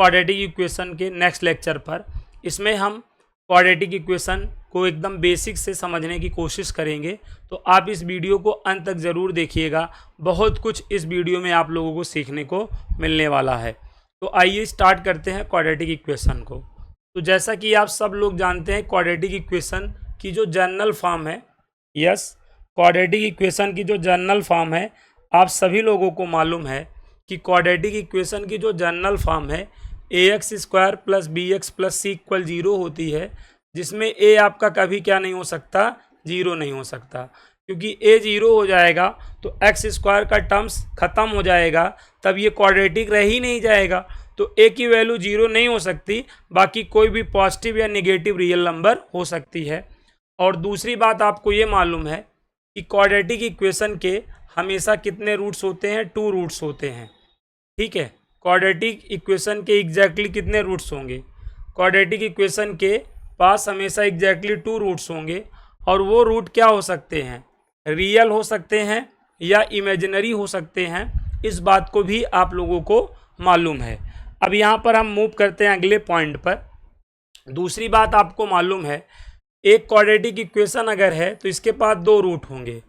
Quadratic equation के next lecture पर। इसमें हम क्वाड्रेटिक इक्वेशन को एकदम बेसिक से समझने की कोशिश करेंगे, तो आप इस वीडियो को अंत तक ज़रूर देखिएगा। बहुत कुछ इस वीडियो में आप लोगों को सीखने को मिलने वाला है। तो आइए स्टार्ट करते हैं क्वाड्रेटिक इक्वेशन को। तो जैसा कि आप सब लोग जानते हैं, क्वाड्रेटिक इक्वेशन की जो जनरल फॉर्म है, क्वाड्रेटिक इक्वेशन की जो जनरल फॉर्म है, आप सभी लोगों को मालूम है कि क्वाड्रेटिक इक्वेशन की जो जनरल फॉर्म है ax² + bx + c = 0 होती है, जिसमें a आपका कभी क्या नहीं हो सकता, 0 नहीं हो सकता, क्योंकि a 0 हो जाएगा तो x² का टर्म्स ख़त्म हो जाएगा, तब ये क्वाड्रेटिक रह ही नहीं जाएगा। तो a की वैल्यू 0 नहीं हो सकती, बाकी कोई भी पॉजिटिव या निगेटिव रियल नंबर हो सकती है। और दूसरी बात आपको ये मालूम है कि क्वाड्रेटिक इक्वेशन के हमेशा कितने रूट्स होते हैं, 2 रूट्स होते हैं। ठीक है, क्वाड्रेटिक इक्वेशन के एग्जैक्टली कितने रूट्स होंगे, क्वाड्रेटिक इक्वेशन के पास हमेशा एग्जैक्टली 2 रूट्स होंगे, और वो रूट क्या हो सकते हैं, रियल हो सकते हैं या इमेजिनरी हो सकते हैं। इस बात को भी आप लोगों को मालूम है। अब यहाँ पर हम मूव करते हैं अगले पॉइंट पर। दूसरी बात आपको मालूम है, एक क्वाड्रेटिक इक्वेशन अगर है तो इसके पास 2 रूट होंगे।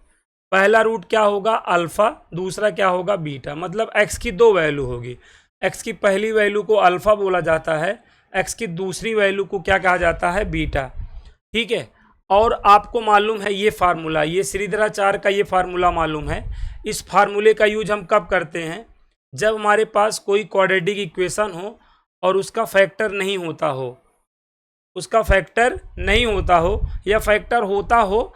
पहला रूट क्या होगा, अल्फ़ा, दूसरा क्या होगा, बीटा। मतलब x की 2 वैल्यू होगी। x की पहली वैल्यू को अल्फ़ा बोला जाता है, x की दूसरी वैल्यू को क्या कहा जाता है, बीटा। ठीक है, और आपको मालूम है ये फार्मूला, ये श्रीधराचार्य का ये फार्मूला मालूम है। इस फार्मूले का यूज हम कब करते हैं, जब हमारे पास कोई क्वाड्रेटिक इक्वेशन हो और उसका फैक्टर नहीं होता हो, या फैक्टर होता हो,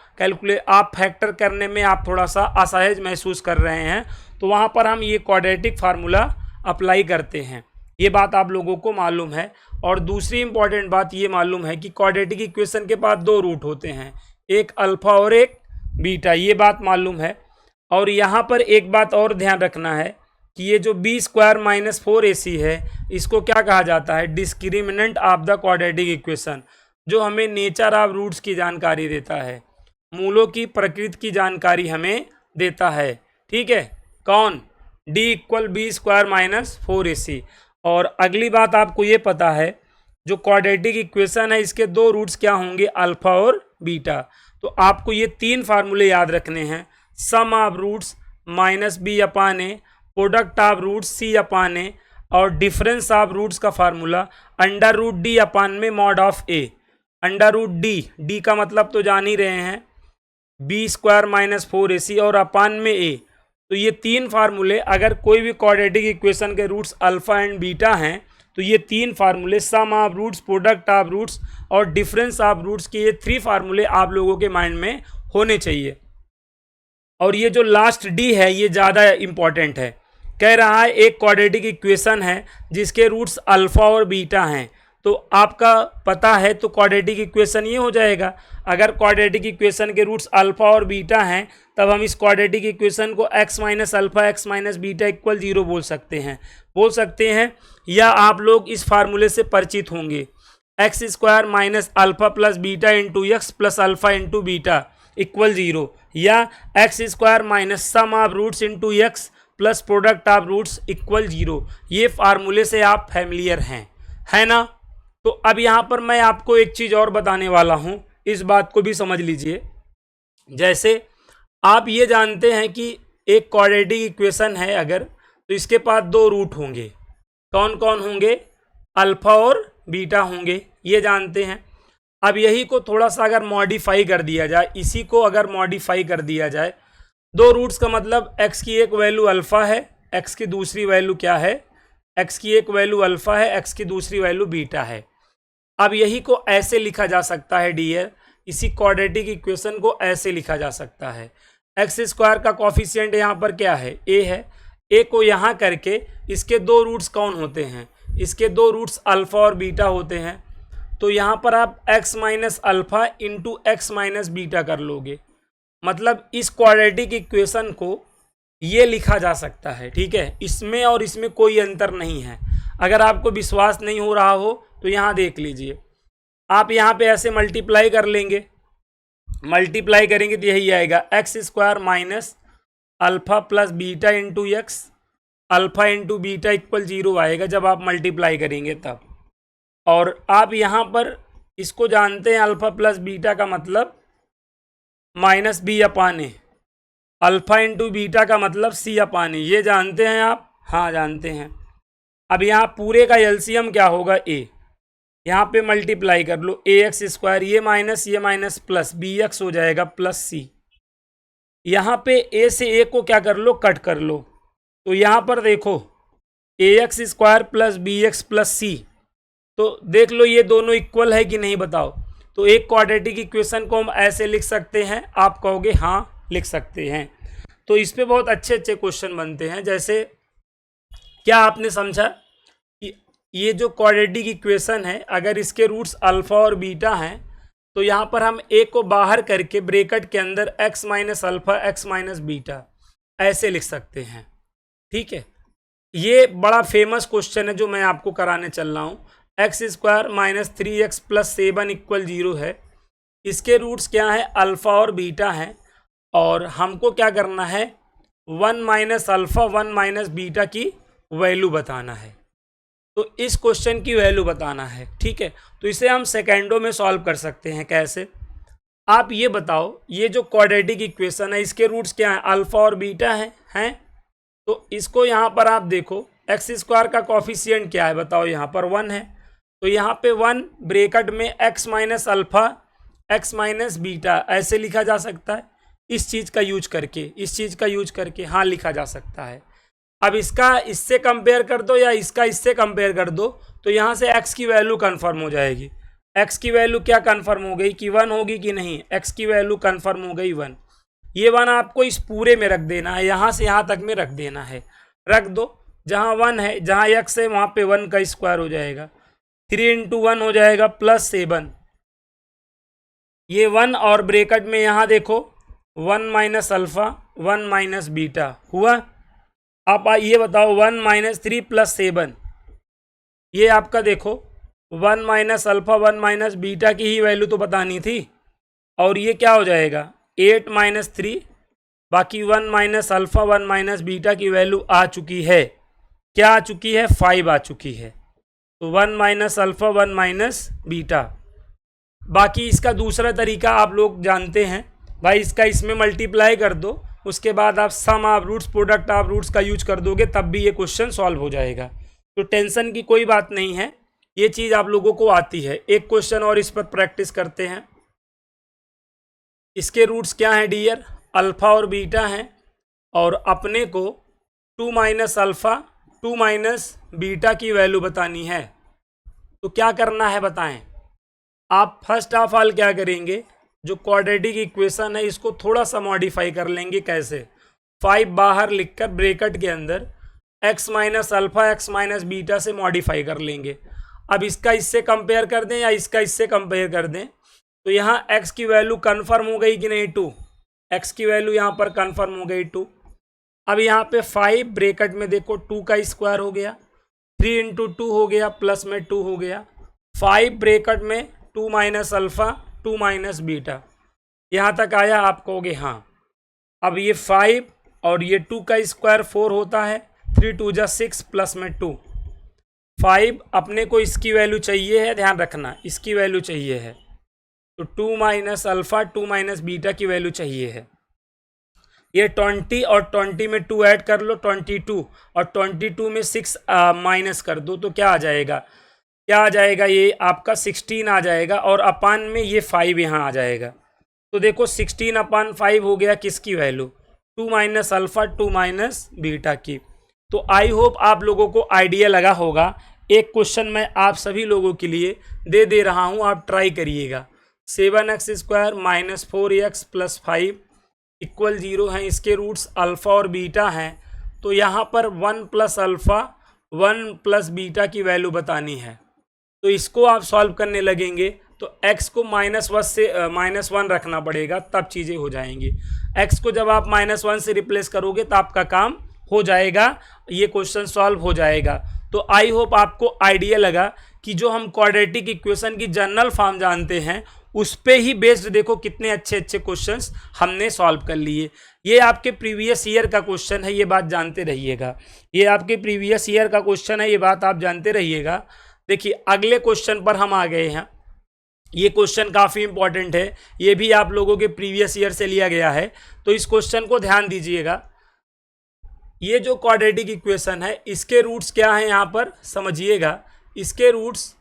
आप फैक्टर करने में आप थोड़ा सा असहज महसूस कर रहे हैं, तो वहाँ पर हम ये क्वाड्रेटिक फार्मूला अप्लाई करते हैं। ये बात आप लोगों को मालूम है। और दूसरी इंपॉर्टेंट बात ये मालूम है कि क्वाड्रेटिक इक्वेशन के पास 2 रूट होते हैं, एक अल्फ़ा और एक बीटा, ये बात मालूम है। और यहाँ पर एक बात और ध्यान रखना है कि ये जो b² - 4ac है, इसको क्या कहा जाता है, discriminant of the quadratic equation, जो हमें नेचर ऑफ रूट्स की जानकारी देता है, मूलों की प्रकृति की जानकारी हमें देता है। ठीक है, कौन, d = b² - 4ac। और अगली बात आपको ये पता है, जो क्वाड्रेटिक इक्वेशन है इसके 2 रूट्स क्या होंगे, अल्फ़ा और बीटा। तो आपको ये 3 फार्मूले याद रखने हैं, sum of roots -b/a, product of roots c/a, और डिफरेंस ऑफ रूट्स का फार्मूला √d/mod(a). √d का मतलब तो जान ही रहे हैं, b² - 4ac और अपान में a। तो ये 3 फार्मूले, अगर कोई भी क्वाड्रेटिक इक्वेशन के रूट्स अल्फ़ा एंड बीटा हैं, तो ये 3 फार्मूले, sum of roots, product of roots और डिफरेंस ऑफ रूट्स के, ये 3 फार्मूले आप लोगों के माइंड में होने चाहिए। और ये जो लास्ट डी है ये ज़्यादा इंपॉर्टेंट है। कह रहा है एक क्वाड्रेटिक इक्वेशन है जिसके रूट्स अल्फ़ा और बीटा हैं, तो आपका पता है तो क्वाड्रेटिक इक्वेशन ये हो जाएगा। अगर क्वाड्रेटिक इक्वेशन के रूट्स अल्फ़ा और बीटा हैं, तब हम इस क्वाड्रेटिक इक्वेशन को x - अल्फ़ा x - बीटा = 0 बोल सकते हैं। या आप लोग इस फार्मूले से परिचित होंगे, x² - alpha + beta × x + alpha × beta = 0, या x² - sum of roots × x plus product of roots = 0। ये फार्मूले से आप फैमिलियर हैं, है ना। तो अब यहाँ पर मैं आपको एक चीज़ और बताने वाला हूँ, इस बात को भी समझ लीजिए। जैसे आप ये जानते हैं कि एक क्वाड्रेटिक इक्वेशन है अगर, तो इसके पास 2 रूट होंगे। कौन कौन होंगे, अल्फ़ा और बीटा होंगे, ये जानते हैं। अब यही को थोड़ा सा अगर मॉडिफाई कर दिया जाए, इसी को अगर मॉडिफाई कर दिया जाए, 2 रूट्स का मतलब x की एक वैल्यू अल्फ़ा है, x की दूसरी वैल्यू क्या है, x की एक वैल्यू अल्फ़ा है, x की दूसरी वैल्यू बीटा है। अब यही को ऐसे लिखा जा सकता है डियर, इसी क्वाड्रेटिक इक्वेशन को ऐसे लिखा जा सकता है, x² का कॉफिशिएंट यहाँ पर क्या है, a है। a को यहाँ करके इसके 2 रूट्स कौन होते हैं, इसके 2 रूट्स अल्फ़ा और बीटा होते हैं। तो यहाँ पर आप x - अल्फ़ा × x - बीटा कर लोगे, मतलब इस क्वाड्रेटिक इक्वेशन को ये लिखा जा सकता है। ठीक है, इसमें और इसमें कोई अंतर नहीं है। अगर आपको विश्वास नहीं हो रहा हो तो यहाँ देख लीजिए, आप यहाँ पे ऐसे मल्टीप्लाई कर लेंगे, मल्टीप्लाई करेंगे तो यही आएगा, x² - alpha + beta × x alpha into beta equal 0 आएगा जब आप मल्टीप्लाई करेंगे तब। और आप यहाँ पर इसको जानते हैं, अल्फा प्लस बीटा का मतलब माइनस बी अपान ए, अल्फा इंटू बीटा का मतलब सी अपान ए, ये जानते हैं आप? हाँ जानते हैं। अब यहाँ पूरे का एलसीएम क्या होगा? ए, यहाँ पे मल्टीप्लाई कर लो, ए एक्स स्क्वायर, ये माइनस प्लस बी एक्स हो जाएगा प्लस सी। यहाँ पे ए से ए को क्या कर लो? कट कर लो। तो यहाँ पर देखो a x square plus b x plus c, तो देख लो ये दोनों इक्वल है कि नहीं बताओ। तो एक क्वाड्रेटिक इक्वेशन को हम ऐसे लिख सकते हैं, आप कहोगे हाँ लिख सकते हैं। तो इस पे बहुत अच्छे अच्छे क्वेश्चन बनते हैं। जैसे क्या आपने समझा कि ये जो क्वाड्रेटिक इक्वेशन है, अगर इसके रूट्स अल्फा और बीटा हैं तो यहाँ पर हम ए को बाहर करके ब्रैकेट के अंदर x minus alpha x minus beta ऐसे लिख सकते हैं। ठीक है, ये बड़ा फेमस क्वेश्चन है जो मैं आपको कराने चल रहा हूँ। X square minus 3x plus 7 equal 0 है, इसके रूट्स क्या है? अल्फा और बीटा हैं, और हमको क्या करना है? 1 माइनस अल्फा 1 माइनस बीटा की वैल्यू बताना है। तो इस क्वेश्चन की वैल्यू बताना है। ठीक है, तो इसे हम सेकेंडों में सॉल्व कर सकते हैं। कैसे? आप ये बताओ, ये जो क्वाड्रेटिक इक्वेशन है इसके रूट्स क्या हैं? अल्फा और बीटा हैं। तो इसको यहाँ पर आप देखो, एक्स स्क्वायर का कॉफिशिएंट क्या है बताओ? यहाँ पर 1 है, तो यहाँ पे 1 ब्रैकेट में x minus alpha x minus beta ऐसे लिखा जा सकता है। इस चीज़ का यूज करके हाँ लिखा जा सकता है। अब इसका इससे कंपेयर कर दो या इसका इससे कंपेयर कर दो, तो यहाँ से x की वैल्यू कन्फर्म हो जाएगी। x की वैल्यू क्या कन्फर्म हो गई कि 1 होगी कि नहीं? x की वैल्यू कन्फर्म हो गई 1। ये 1 आपको इस पूरे में रख देना है, यहाँ से यहाँ तक में रख देना है। रख दो, जहाँ 1 है, जहाँ x है वहाँ पे 1 का स्क्वायर हो जाएगा। 3 इंटू 1 हो जाएगा प्लस 7, ये 1 और ब्रैकेट में यहाँ देखो 1 माइनस अल्फा 1 माइनस बीटा हुआ। आप ये बताओ 1 माइनस 3 प्लस 7, ये आपका देखो 1 माइनस अल्फा 1 माइनस बीटा की ही वैल्यू तो बतानी थी, और ये क्या हो जाएगा? 8 माइनस 3, बाकी 1 माइनस अल्फा 1 माइनस बीटा की वैल्यू आ चुकी है। क्या आ चुकी है? 5 आ चुकी है। तो 1 माइनस अल्फा 1 माइनस बीटा। बाकी इसका दूसरा तरीका आप लोग जानते हैं भाई, इसका इसमें मल्टीप्लाई कर दो, उसके बाद आप sum of roots product of roots का यूज कर दोगे, तब भी ये क्वेश्चन सॉल्व हो जाएगा। तो टेंशन की कोई बात नहीं है, ये चीज़ आप लोगों को आती है। एक क्वेश्चन और इस पर प्रैक्टिस करते हैं। इसके रूट्स क्या हैं डियर? अल्फा और बीटा हैं, और अपने को 2 माइनस अल्फा 2 माइनस बीटा की वैल्यू बतानी है। तो क्या करना है बताएं? आप फर्स्ट ऑफ ऑल क्या करेंगे, जो क्वाड्रेटिक इक्वेशन है इसको थोड़ा सा मॉडिफाई कर लेंगे। कैसे? 5 बाहर लिखकर ब्रैकेट के अंदर x minus alpha x minus beta से मॉडिफाई कर लेंगे। अब इसका इससे कंपेयर कर दें या इसका इससे कंपेयर कर दें, तो यहाँ x की वैल्यू कन्फर्म हो गई कि नहीं? 2, x की वैल्यू यहाँ पर कन्फर्म हो गई 2। अब यहाँ पे 5 ब्रैकेट में देखो 2 का स्क्वायर हो गया, 3 इंटू 2 हो गया, प्लस में 2 हो गया, 5 ब्रैकेट में 2 माइनस अल्फा 2 माइनस बीटा। यहाँ तक आया? आप कहोगे हाँ। अब ये 5 और ये 2 का स्क्वायर 4 होता है, 3 2 जा 6 प्लस में 2। 5 अपने को इसकी वैल्यू चाहिए है, ध्यान रखना इसकी वैल्यू चाहिए है, तो 2 माइनस अल्फा 2 माइनस बीटा की वैल्यू चाहिए है। ये 20 और 20 में 2 ऐड कर लो 22, और 22 में 6 माइनस कर दो, तो क्या आ जाएगा? क्या आ जाएगा? ये आपका 16 आ जाएगा, और अपान में ये 5 यहाँ आ जाएगा। तो देखो 16 अपान 5 हो गया किसकी value? 2 minus alpha 2 minus beta की। तो आई होप आप लोगों को आइडिया लगा होगा। एक क्वेश्चन मैं आप सभी लोगों के लिए दे रहा हूँ, आप ट्राई करिएगा। 7x square minus 4x plus 5 equal 0 हैं, इसके रूट्स अल्फ़ा और बीटा हैं। तो यहाँ पर 1 प्लस अल्फ़ा 1 प्लस बीटा की वैल्यू बतानी है। तो इसको आप सॉल्व करने लगेंगे तो x को -1 रखना पड़ेगा, तब चीज़ें हो जाएंगी। x को जब आप -1 से रिप्लेस करोगे तो आपका काम हो जाएगा, ये क्वेश्चन सॉल्व हो जाएगा। तो आई होप आपको आइडिया लगा कि जो हम क्वाड्रेटिक इक्वेशन की जनरल फॉर्म जानते हैं उस पे ही बेस्ड देखो कितने अच्छे अच्छे क्वेश्चंस हमने सॉल्व कर लिए। ये आपके प्रीवियस ईयर का क्वेश्चन है, ये बात जानते रहिएगा। ये आपके प्रीवियस ईयर का क्वेश्चन है, ये बात आप जानते रहिएगा। देखिए अगले क्वेश्चन पर हम आ गए हैं। ये क्वेश्चन काफ़ी इंपॉर्टेंट है, ये भी आप लोगों के प्रीवियस ईयर से लिया गया है, तो इस क्वेश्चन को ध्यान दीजिएगा। ये जो क्वाड्रेटिक इक्वेशन है इसके रूट्स क्या हैं यहाँ पर समझिएगा। इसके रूट्स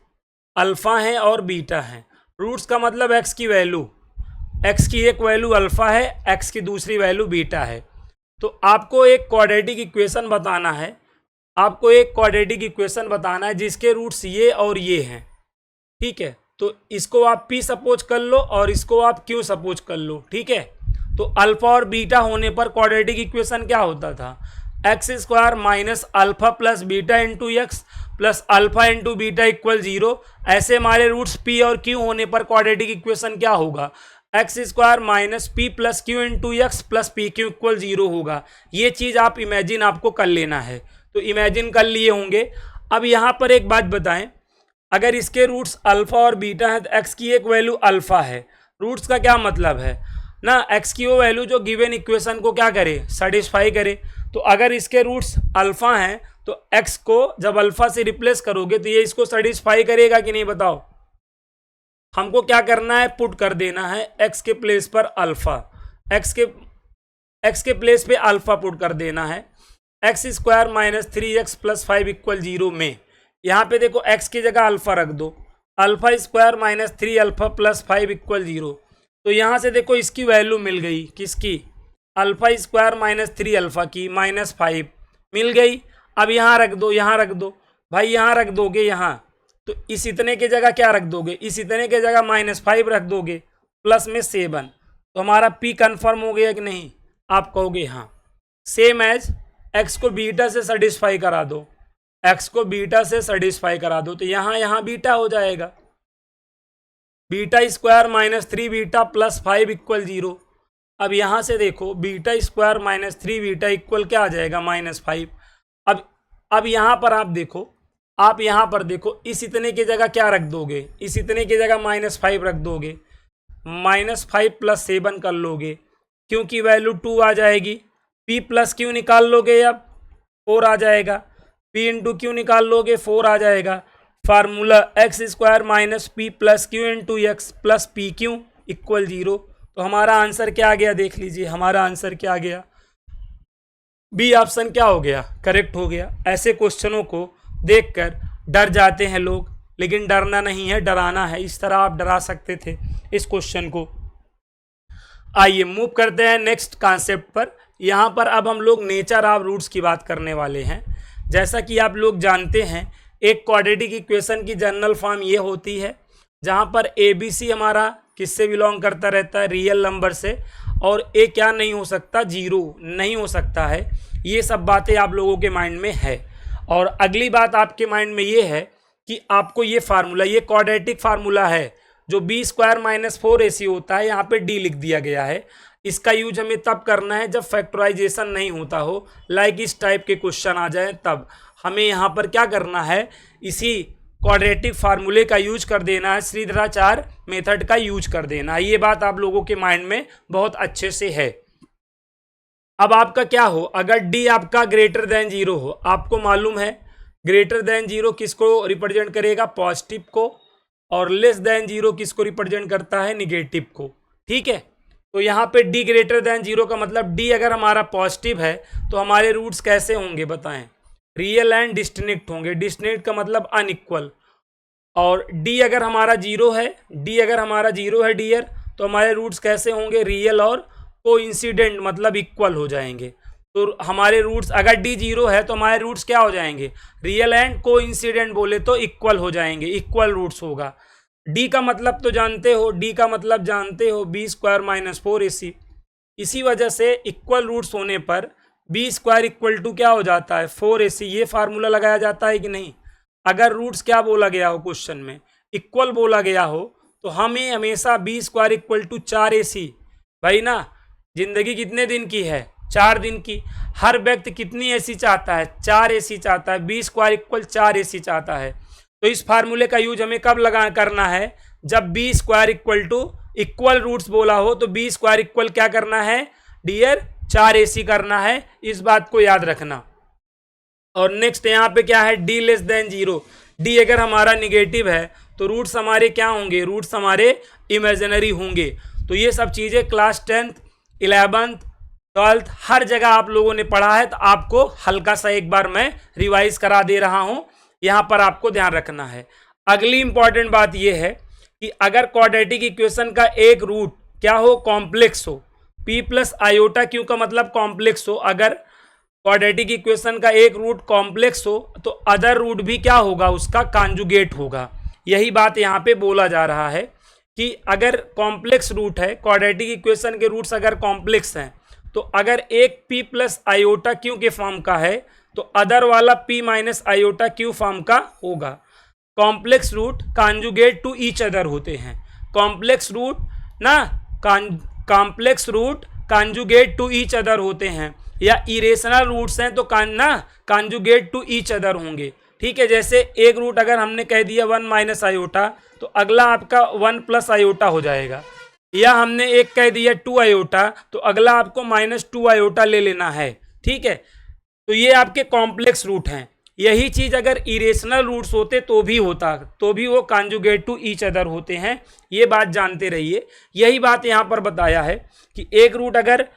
अल्फा हैं और बीटा हैं। रूट्स का मतलब एक्स की वैल्यू, एक्स की एक वैल्यू अल्फा है, एक्स की दूसरी वैल्यू बीटा है। तो आपको एक क्वाड्रेटिक इक्वेशन बताना है, आपको एक क्वाड्रेटिक इक्वेशन बताना है जिसके रूट्स ये और ये हैं, ठीक है। तो इसको आप P सपोज कर लो और इसको आप Q सपोज कर लो, ठीक है। तो अल्फा और बीटा होने पर क्वाड्रेटिक इक्वेशन क्या होता था, x square minus alpha plus beta into x plus alpha into beta equal 0। ऐसे हमारे रूट्स P और Q होने पर क्वाड्रेटिक इक्वेशन क्या होगा, x square minus P plus Q into x plus P Q equal 0 होगा। ये चीज़ आप इमेजिन आपको कर लेना है, तो इमेजिन कर लिए होंगे। अब यहाँ पर एक बात बताएं, अगर इसके रूट्स अल्फा और बीटा है तो एक्स की एक वैल्यू अल्फा है। रूट्स का क्या मतलब है ना, एक्स की वो वैल्यू जो गिवन इक्वेशन को क्या करे, सेटिस्फाई करे। तो अगर इसके रूट्स अल्फा हैं तो एक्स को जब अल्फा से रिप्लेस करोगे तो ये इसको सेटिस्फाई करेगा कि नहीं बताओ। हमको क्या करना है, पुट कर देना है एक्स के प्लेस पर अल्फा, एक्स के प्लेस पे अल्फा पुट कर देना है। X square minus 3x plus 5 equal 0 में यहाँ पे देखो एक्स की जगह अल्फा रख दो, alpha square minus 3 alpha plus 5 equal 0। तो यहाँ से देखो इसकी वैल्यू मिल गई, किसकी, अल्फा स्क्वायर माइनस 3 अल्फा की माइनस 5 मिल गई। अब यहाँ रख दो, यहाँ रख दो भाई, यहाँ रख दोगे यहाँ, तो इस इतने की जगह क्या रख दोगे, इस इतने की जगह माइनस 5 रख दोगे, प्लस में 7। तो हमारा P कन्फर्म हो गया कि नहीं, आप कहोगे हाँ। सेम एज एक्स को बीटा से सेटिस्फाई करा दो, एक्स को बीटा से सेटिस्फाई करा दो, तो यहाँ बीटा हो जाएगा, beta square minus 3 beta plus 5 equal 0। अब यहाँ से देखो beta square minus 3 beta equal क्या आ जाएगा, माइनस 5। अब यहाँ पर आप देखो, आप यहाँ पर देखो इस इतने की जगह क्या रख दोगे, इस इतने की जगह माइनस 5 रख दोगे, माइनस 5 प्लस 7 कर लोगे, क्योंकि वैल्यू 2 आ जाएगी। P प्लस क्यू निकाल लोगे, अब 4 आ जाएगा, P इंटू क्यू निकाल लोगे 4 आ जाएगा। Formula x square minus P plus Q into x plus P Q equal 0। तो हमारा आंसर क्या आ गया, देख लीजिए हमारा आंसर क्या आ गया, बी ऑप्शन क्या हो गया, करेक्ट हो गया। ऐसे क्वेश्चनों को देखकर डर जाते हैं लोग, लेकिन डरना नहीं है, डराना है। इस तरह आप डरा सकते थे इस क्वेश्चन को। आइए मूव करते हैं नेक्स्ट कॉन्सेप्ट पर। यहाँ पर अब हम लोग नेचर ऑफ रूट्स की बात करने वाले हैं। जैसा कि आप लोग जानते हैं, एक क्वाड्रेटिक इक्वेशन की जनरल फॉर्म ये होती है जहाँ पर ABC हमारा किससे बिलोंग करता रहता है, रियल नंबर से, और A क्या नहीं हो सकता, 0 नहीं हो सकता है। ये सब बातें आप लोगों के माइंड में है। और अगली बात आपके माइंड में ये है कि आपको ये फार्मूला, ये क्वाड्रेटिक फार्मूला है जो B स्क्वायर माइनस 4AC होता है, यहाँ पे D लिख दिया गया है। इसका यूज हमें तब करना है जब फैक्टराइजेशन नहीं होता हो, लाइक इस टाइप के क्वेश्चन आ जाए, तब हमें यहाँ पर क्या करना है, इसी क्वाड्रेटिक फार्मूले का यूज कर देना है, श्रीधराचार्य मेथड का यूज कर देना है। ये बात आप लोगों के माइंड में बहुत अच्छे से है। अब आपका क्या हो, अगर D आपका ग्रेटर देन 0 हो, आपको मालूम है ग्रेटर देन 0 किसको रिप्रेजेंट करेगा, पॉजिटिव को, और लेस देन 0 किसको रिप्रेजेंट करता है, निगेटिव को, ठीक है। तो यहाँ पे D ग्रेटर देन 0 का मतलब D अगर हमारा पॉजिटिव है तो हमारे रूट्स कैसे होंगे बताएं, रियल एंड डिस्टिंक्ट होंगे। डिस्टिंक्ट का मतलब अनइक्वल। और D अगर हमारा 0 है, D अगर हमारा 0 है डियर, तो हमारे रूट्स कैसे होंगे, रियल और कोइंसिडेंट, मतलब इक्वल हो जाएंगे। तो हमारे रूट्स अगर D 0 है तो हमारे रूट्स क्या हो जाएंगे, रियल एंड कोइंसिडेंट बोले तो इक्वल हो जाएंगे, इक्वल रूट्स होगा। D का मतलब तो जानते हो, D का मतलब जानते हो, B स्क्वायर माइनस 4AC। इसी वजह से इक्वल रूट्स होने पर B स्क्वायर इक्वल टू क्या हो जाता है, 4AC। ये फार्मूला लगाया जाता है कि नहीं। अगर रूट्स क्या बोला गया हो, क्वेश्चन में इक्वल बोला गया हो, तो हमें हमेशा B square equal to 4AC। भाई ना, जिंदगी कितने दिन की है, 4 दिन की। हर व्यक्ति कितनी AC चाहता है, 4AC चाहता है। B स्क्वायर इक्वल 4AC चाहता है। तो इस फार्मूले का यूज हमें कब करना है, जब बी स्क्वायर इक्वल रूट्स बोला हो तो बी स्क्वायर इक्वल क्या करना है डियर 4ac करना है, इस बात को याद रखना। और नेक्स्ट यहाँ पे क्या है d लेस देन 0, d अगर हमारा निगेटिव है तो रूट्स हमारे क्या होंगे, रूट्स हमारे इमेजिनरी होंगे। तो ये सब चीज़ें क्लास 10th 11th 12th हर जगह आप लोगों ने पढ़ा है, तो आपको हल्का सा एक बार मैं रिवाइज करा दे रहा हूँ, यहाँ पर आपको ध्यान रखना है। अगली इंपॉर्टेंट बात यह है कि अगर क्वाड्रेटिक इक्वेशन का एक रूट क्या हो, कॉम्प्लेक्स हो, p प्लस आयोटा क्यू का मतलब कॉम्प्लेक्स हो, अगर क्वाड्रेटिक इक्वेशन का एक रूट कॉम्प्लेक्स हो तो अदर रूट भी क्या होगा, उसका कॉन्जुगेट होगा। यही बात यहाँ पे बोला जा रहा है कि अगर कॉम्प्लेक्स रूट है, क्वाड्रेटिक इक्वेशन के रूट्स अगर कॉम्प्लेक्स हैं, तो अगर एक p प्लस आयोटा क्यू के फॉर्म का है तो अदर वाला p minus iota q form का होगा। Complex root conjugate to each other होते हैं, कॉम्प्लेक्स रूट ना complex root conjugate to each other होते हैं, या इरेशनल रूट्स हैं तो कॉन्जुगेट टू ईच अदर होंगे। ठीक है, जैसे एक रूट अगर हमने कह दिया 1 माइनस आयोटा तो अगला आपका 1 प्लस आयोटा हो जाएगा, या हमने एक कह दिया 2 आयोटा तो अगला आपको -2 आयोटा ले लेना है। ठीक है, तो ये आपके कॉम्प्लेक्स रूट हैं। यही चीज़ अगर इरेशनल रूट्स होते तो भी होता, तो भी वो कॉन्जुगेट टू ईच अदर होते हैं, ये बात जानते रहिए। यही बात यहाँ पर बताया है कि एक रूट अगर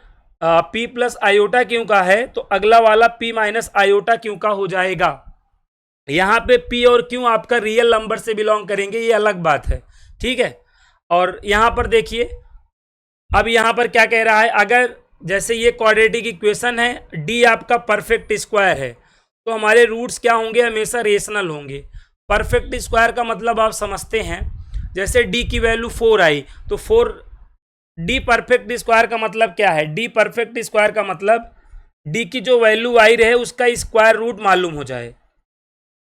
p प्लस आयोटा क्यू का है तो अगला वाला p माइनस आयोटा क्यू का हो जाएगा। यहाँ पे p और q आपका रियल नंबर से बिलोंग करेंगे, ये अलग बात है। ठीक है, और यहाँ पर देखिए अब यहाँ पर क्या कह रहा है, अगर जैसे ये क्वाड्रेटिक इक्वेशन है, d आपका परफेक्ट स्क्वायर है तो हमारे रूट्स क्या होंगे, हमेशा रेशनल होंगे। परफेक्ट स्क्वायर का मतलब आप समझते हैं, जैसे d की वैल्यू 4 आई तो 4 d परफेक्ट स्क्वायर का मतलब क्या है, d परफेक्ट स्क्वायर का मतलब d की जो वैल्यू आई रहे उसका स्क्वायर रूट मालूम हो जाए।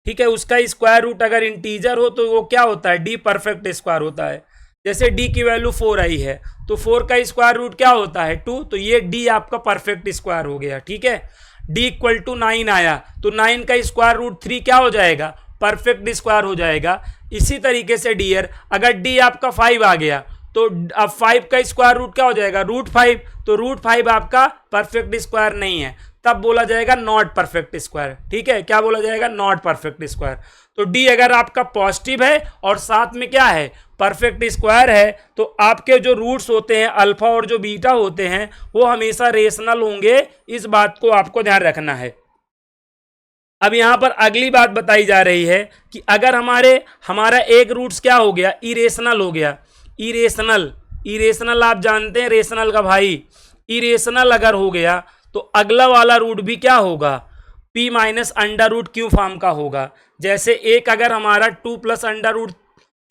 ठीक है, उसका स्क्वायर रूट अगर इंटीजर हो तो वो क्या होता है, d परफेक्ट स्क्वायर होता है। जैसे d की वैल्यू 4 आई है तो 4 का स्क्वायर रूट क्या होता है 2, तो ये d आपका परफेक्ट स्क्वायर हो गया। ठीक है, d इक्वल टू 9 आया तो 9 का स्क्वायर रूट 3 क्या हो जाएगा, परफेक्ट स्क्वायर हो जाएगा। इसी तरीके से डियर अगर d आपका 5 आ गया तो अब 5 का स्क्वायर रूट क्या हो जाएगा, √5, तो √5 आपका परफेक्ट स्क्वायर नहीं है, तब बोला जाएगा नॉट परफेक्ट स्क्वायर। ठीक है, क्या बोला जाएगा, नॉट परफेक्ट स्क्वायर। तो d अगर आपका पॉजिटिव है और साथ में क्या है, परफेक्ट स्क्वायर है, तो आपके जो रूट्स होते हैं अल्फा और जो बीटा होते हैं वो हमेशा रेशनल होंगे, इस बात को आपको ध्यान रखना है। अब यहाँ पर अगली बात बताई जा रही है कि अगर हमारा एक रूट्स क्या हो गया, इरेशनल हो गया। इरेशनल आप जानते हैं रेशनल का भाई, इरेशनल अगर हो गया तो अगला वाला रूट भी क्या होगा, p minus under root q form का होगा। जैसे एक अगर हमारा 2 प्लस अंडर रूट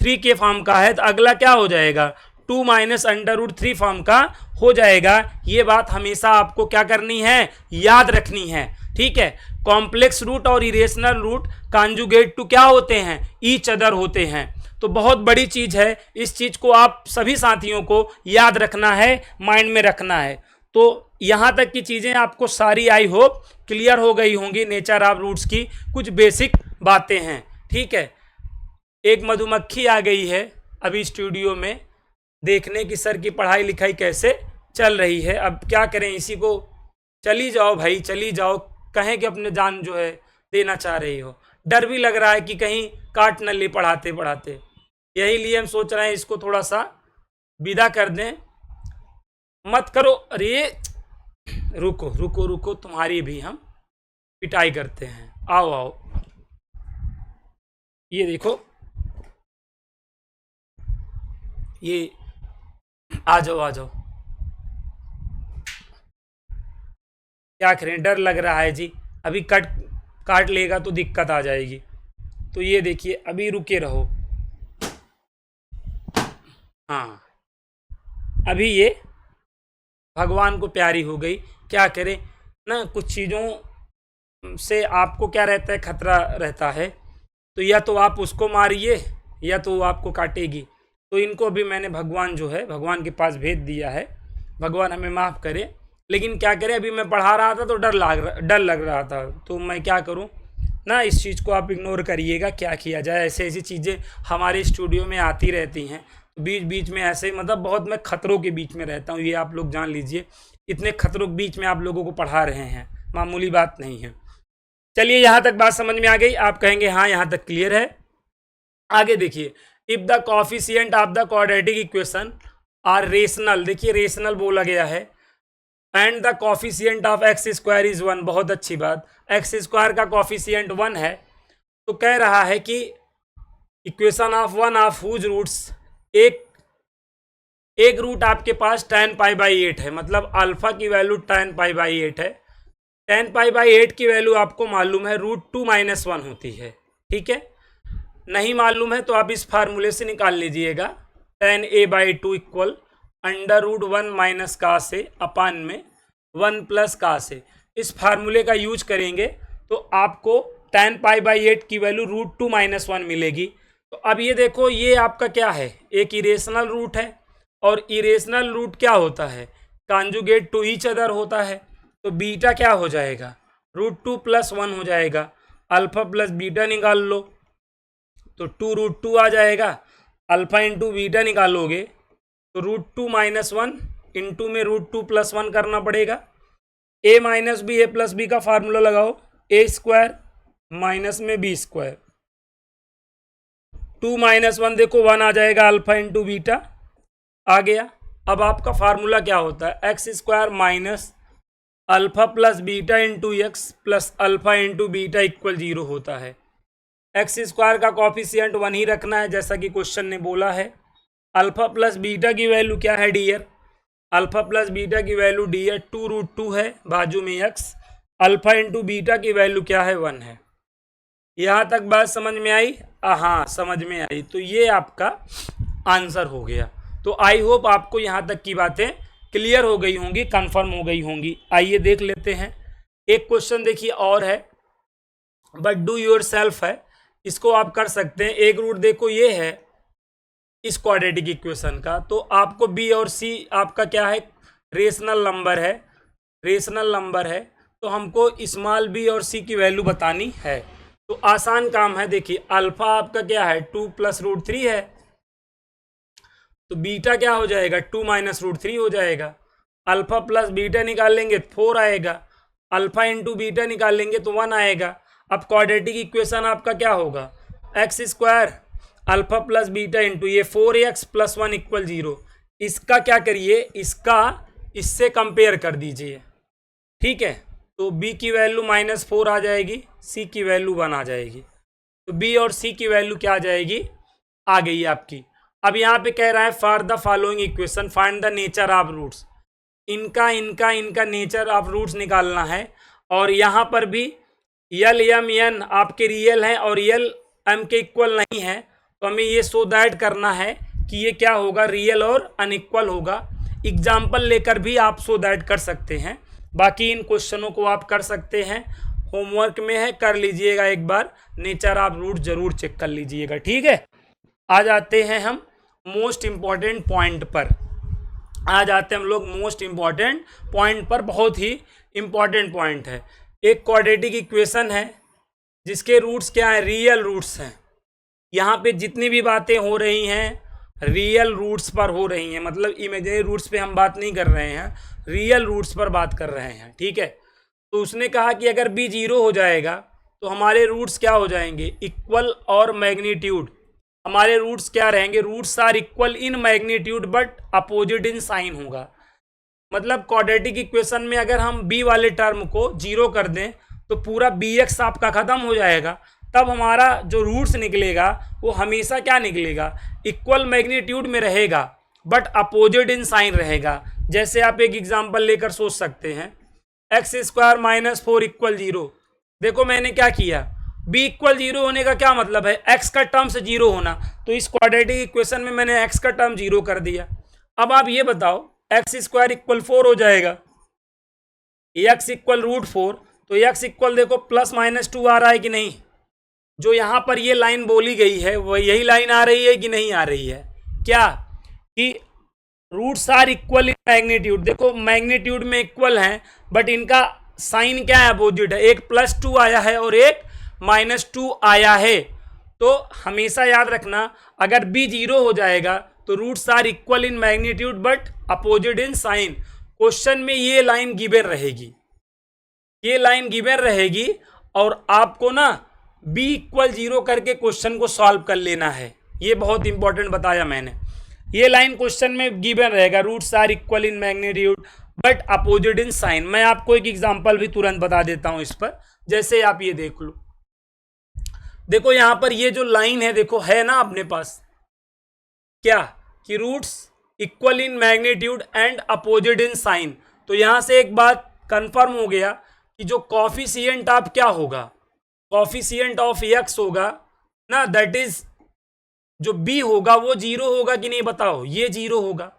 3 के फॉर्म का है तो अगला क्या हो जाएगा, 2 माइनस अंडर रूट 3 फॉर्म का हो जाएगा। ये बात हमेशा आपको क्या करनी है, याद रखनी है। ठीक है, कॉम्प्लेक्स रूट और इरेशनल रूट कॉन्जुगेट टू क्या होते हैं, ईच अदर होते हैं। तो बहुत बड़ी चीज़ है, इस चीज़ को आप सभी साथियों को याद रखना है, माइंड में रखना है। तो यहाँ तक की चीज़ें आपको सारी आई होप क्लियर हो गई होंगी, नेचर ऑफ रूट्स की कुछ बेसिक बातें हैं। ठीक है, एक मधुमक्खी आ गई है अभी स्टूडियो में देखने की सर की पढ़ाई लिखाई कैसे चल रही है। अब क्या करें, इसी को चली जाओ भाई, चली जाओ, कहें कि अपने जान जो है देना चाह रही हो। डर भी लग रहा है कि कहीं काट न ले पढ़ाते पढ़ाते, यही लिए हम सोच रहे हैं इसको थोड़ा सा विदा कर दें। मत करो, अरे रुको रुको रुको, तुम्हारी भी हम पिटाई करते हैं। आओ आओ, ये देखो, ये आ जाओ आ जाओ। क्या करें, डर लग रहा है जी, अभी काट लेगा तो दिक्कत आ जाएगी। तो ये देखिए, अभी रुके रहो। हाँ, अभी ये भगवान को प्यारी हो गई। क्या करें ना, कुछ चीज़ों से आपको क्या रहता है, खतरा रहता है। तो या तो आप उसको मारिए या तो वो आपको काटेगी। तो इनको अभी मैंने भगवान जो है, भगवान के पास भेज दिया है। भगवान हमें माफ़ करे, लेकिन क्या करें, अभी मैं पढ़ा रहा था तो डर लग रहा था, तो मैं क्या करूं, ना, इस चीज़ को आप इग्नोर करिएगा। क्या किया जाए, ऐसे ऐसी चीज़ें हमारे स्टूडियो में आती रहती हैं, बीच बीच में ऐसे, मतलब बहुत मैं खतरों के बीच में रहता हूँ, ये आप लोग जान लीजिए। इतने खतरों के बीच में आप लोगों को पढ़ा रहे हैं, मामूली बात नहीं है। चलिए, यहाँ तक बात समझ में आ गई। आप कहेंगे हाँ यहाँ तक क्लियर है। आगे देखिए, if the coefficient of the quadratic equation are rational, देखिए रेशनल बोला गया है, and the coefficient of x square is 1, बहुत अच्छी बात, एक्स स्क्वायर का कोफिशिएंट 1 है, तो कह रहा है कि equation of one of whose roots, एक रूट आपके पास tan π/8 है, मतलब अल्फा की वैल्यू tan π/8 है। tan π/8 की वैल्यू आपको मालूम है √2 - 1 होती है, ठीक है। नहीं मालूम है तो आप इस फार्मूले से निकाल लीजिएगा, tan a/2 इक्वल √1 - का से अपान में 1 + का से। इस फार्मूले का यूज करेंगे तो आपको tan π/8 की वैल्यू √2 - 1 मिलेगी। तो अब ये देखो, ये आपका क्या है, एक इरेशनल रूट है, और इरेशनल रूट क्या होता है, कॉन्जुगेट टू ईच अदर होता है। तो बीटा क्या हो जाएगा, √2 + 1 हो जाएगा। अल्फा प्लस बीटा निकाल लो तो 2√2 आ जाएगा। अल्फा इंटू बीटा निकालोगे तो √2 - 1 इंटू में √2 + 1 करना पड़ेगा। a - b a + b का फार्मूला लगाओ, a² माइनस में b², 2 - 1 देखो 1 आ जाएगा, अल्फा इंटू बीटा आ गया। अब आपका फार्मूला क्या होता है, x² minus alpha plus beta into x plus alpha into beta equal 0 होता है। x² का कॉफिशिएंट 1 ही रखना है, जैसा कि क्वेश्चन ने बोला है। अल्फा प्लस बीटा की वैल्यू क्या है डियर, अल्फा प्लस बीटा की वैल्यू डियर 2√2 है, बाजू में x, अल्फा इंटू बीटा की वैल्यू क्या है 1 है। यहाँ तक बात समझ में आई, हाँ समझ में आई। तो ये आपका आंसर हो गया। तो आई होप आपको यहाँ तक की बातें क्लियर हो गई होंगी, कंफर्म हो गई होंगी। आइए देख लेते हैं, एक क्वेश्चन देखिए और है, बट डू योर सेल्फ है, इसको आप कर सकते हैं। एक रूट देखो ये है इस क्वाड्रेटिक इक्वेशन का, तो आपको बी और सी आपका क्या है, रेशनल नंबर है, रेशनल नंबर है, तो हमको स्मॉल बी और सी की वैल्यू बतानी है। तो आसान काम है, देखिए अल्फा आपका क्या है 2 + √3 है, तो बीटा क्या हो जाएगा 2 - √3 हो जाएगा। अल्फा प्लस बीटा निकाल लेंगे 4 आएगा, अल्फा इंटू बीटा निकाल लेंगे तो 1 आएगा। अब क्वाड्रेटिक इक्वेशन आपका क्या होगा, x² alpha plus beta into ये 4x + 1 = 0। इसका क्या करिए, इसका इससे कंपेयर कर दीजिए, ठीक है। तो b की वैल्यू -4 आ जाएगी, c की वैल्यू 1 आ जाएगी। तो b और c की वैल्यू क्या आ जाएगी, आ गई आपकी। अब यहाँ पे कह रहा है for the following equation find the nature of roots, इनका नेचर ऑफ रूट्स निकालना है। और यहाँ पर भी यल एम एन आपके रियल हैं और यल एम के इक्वल नहीं है, तो हमें ये सो दैट करना है कि ये क्या होगा, रियल और अनइक्वल होगा। एग्जाम्पल लेकर भी आप सो दैट कर सकते हैं, बाकी इन क्वेश्चनों को आप कर सकते हैं, होमवर्क में है, कर लीजिएगा एक बार, नेचर ऑफ रूट जरूर चेक कर लीजिएगा, ठीक है। आ जाते हैं हम मोस्ट इम्पॉर्टेंट पॉइंट पर, आ जाते हैं हम लोग मोस्ट इम्पॉर्टेंट पॉइंट पर, बहुत ही इम्पॉर्टेंट पॉइंट है। एक क्वाड्रेटिक इक्वेशन है जिसके रूट्स क्या हैं, रियल रूट्स हैं। यहाँ पे जितनी भी बातें हो रही हैं रियल रूट्स पर हो रही हैं, मतलब इमेजिनरी रूट्स पे हम बात नहीं कर रहे हैं, रियल रूट्स पर बात कर रहे हैं, ठीक है। तो उसने कहा कि अगर b 0 हो जाएगा तो हमारे रूट्स क्या हो जाएंगे, इक्वल और मैग्नीट्यूड। हमारे रूट्स क्या रहेंगे, roots are equal in magnitude but opposite in sign होगा। मतलब क्वाड्रेटिक इक्वेशन में अगर हम b वाले टर्म को 0 कर दें तो पूरा bx आपका खत्म हो जाएगा, तब हमारा जो रूट्स निकलेगा वो हमेशा क्या निकलेगा, इक्वल मैग्नीट्यूड में रहेगा बट अपोजिट इन साइन रहेगा। जैसे आप एक एग्जांपल लेकर सोच सकते हैं, x² - 4 = 0। देखो मैंने क्या किया, b = 0 होने का क्या मतलब है, x का टर्म से 0 होना, तो इस क्वाड्रेटिक इक्वेशन में मैंने x का टर्म 0 कर दिया। अब आप ये बताओ x² = 4 हो जाएगा, x = √4, तो x इक्वल देखो +-2 आ रहा है कि नहीं, जो यहाँ पर ये लाइन बोली गई है वो यही लाइन आ रही है कि नहीं आ रही है, क्या कि roots are equal in magnitude. देखो मैग्नीट्यूड में इक्वल हैं बट इनका साइन क्या है, अपोजिट है, एक +2 आया है और एक -2 आया है, तो हमेशा याद रखना अगर b 0 हो जाएगा तो roots are equal in magnitude but opposite in sign. Question में ये लाइन गिवन रहेगी, ये लाइन गिवन रहेगी और आपको ना b इक्वल 0 करके क्वेश्चन को सॉल्व कर लेना है। ये बहुत इंपॉर्टेंट बताया मैंने। ये लाइन क्वेश्चन में गिवन रहेगा, roots are equal in magnitude but opposite in sign. मैं आपको एक एग्जांपल भी तुरंत बता देता हूं इस पर, जैसे आप ये देख लो। देखो यहां पर ये जो लाइन है, देखो है ना अपने पास क्या कि roots equal in magnitude and opposite in sign. तो यहां से एक बात कंफर्म हो गया कि जो कॉफिशिएंट ऑफ क्या होगा, कॉफिशिएंट ऑफ x होगा ना, दैट इज जो b होगा वो 0 होगा कि नहीं बताओ, ये 0 होगा।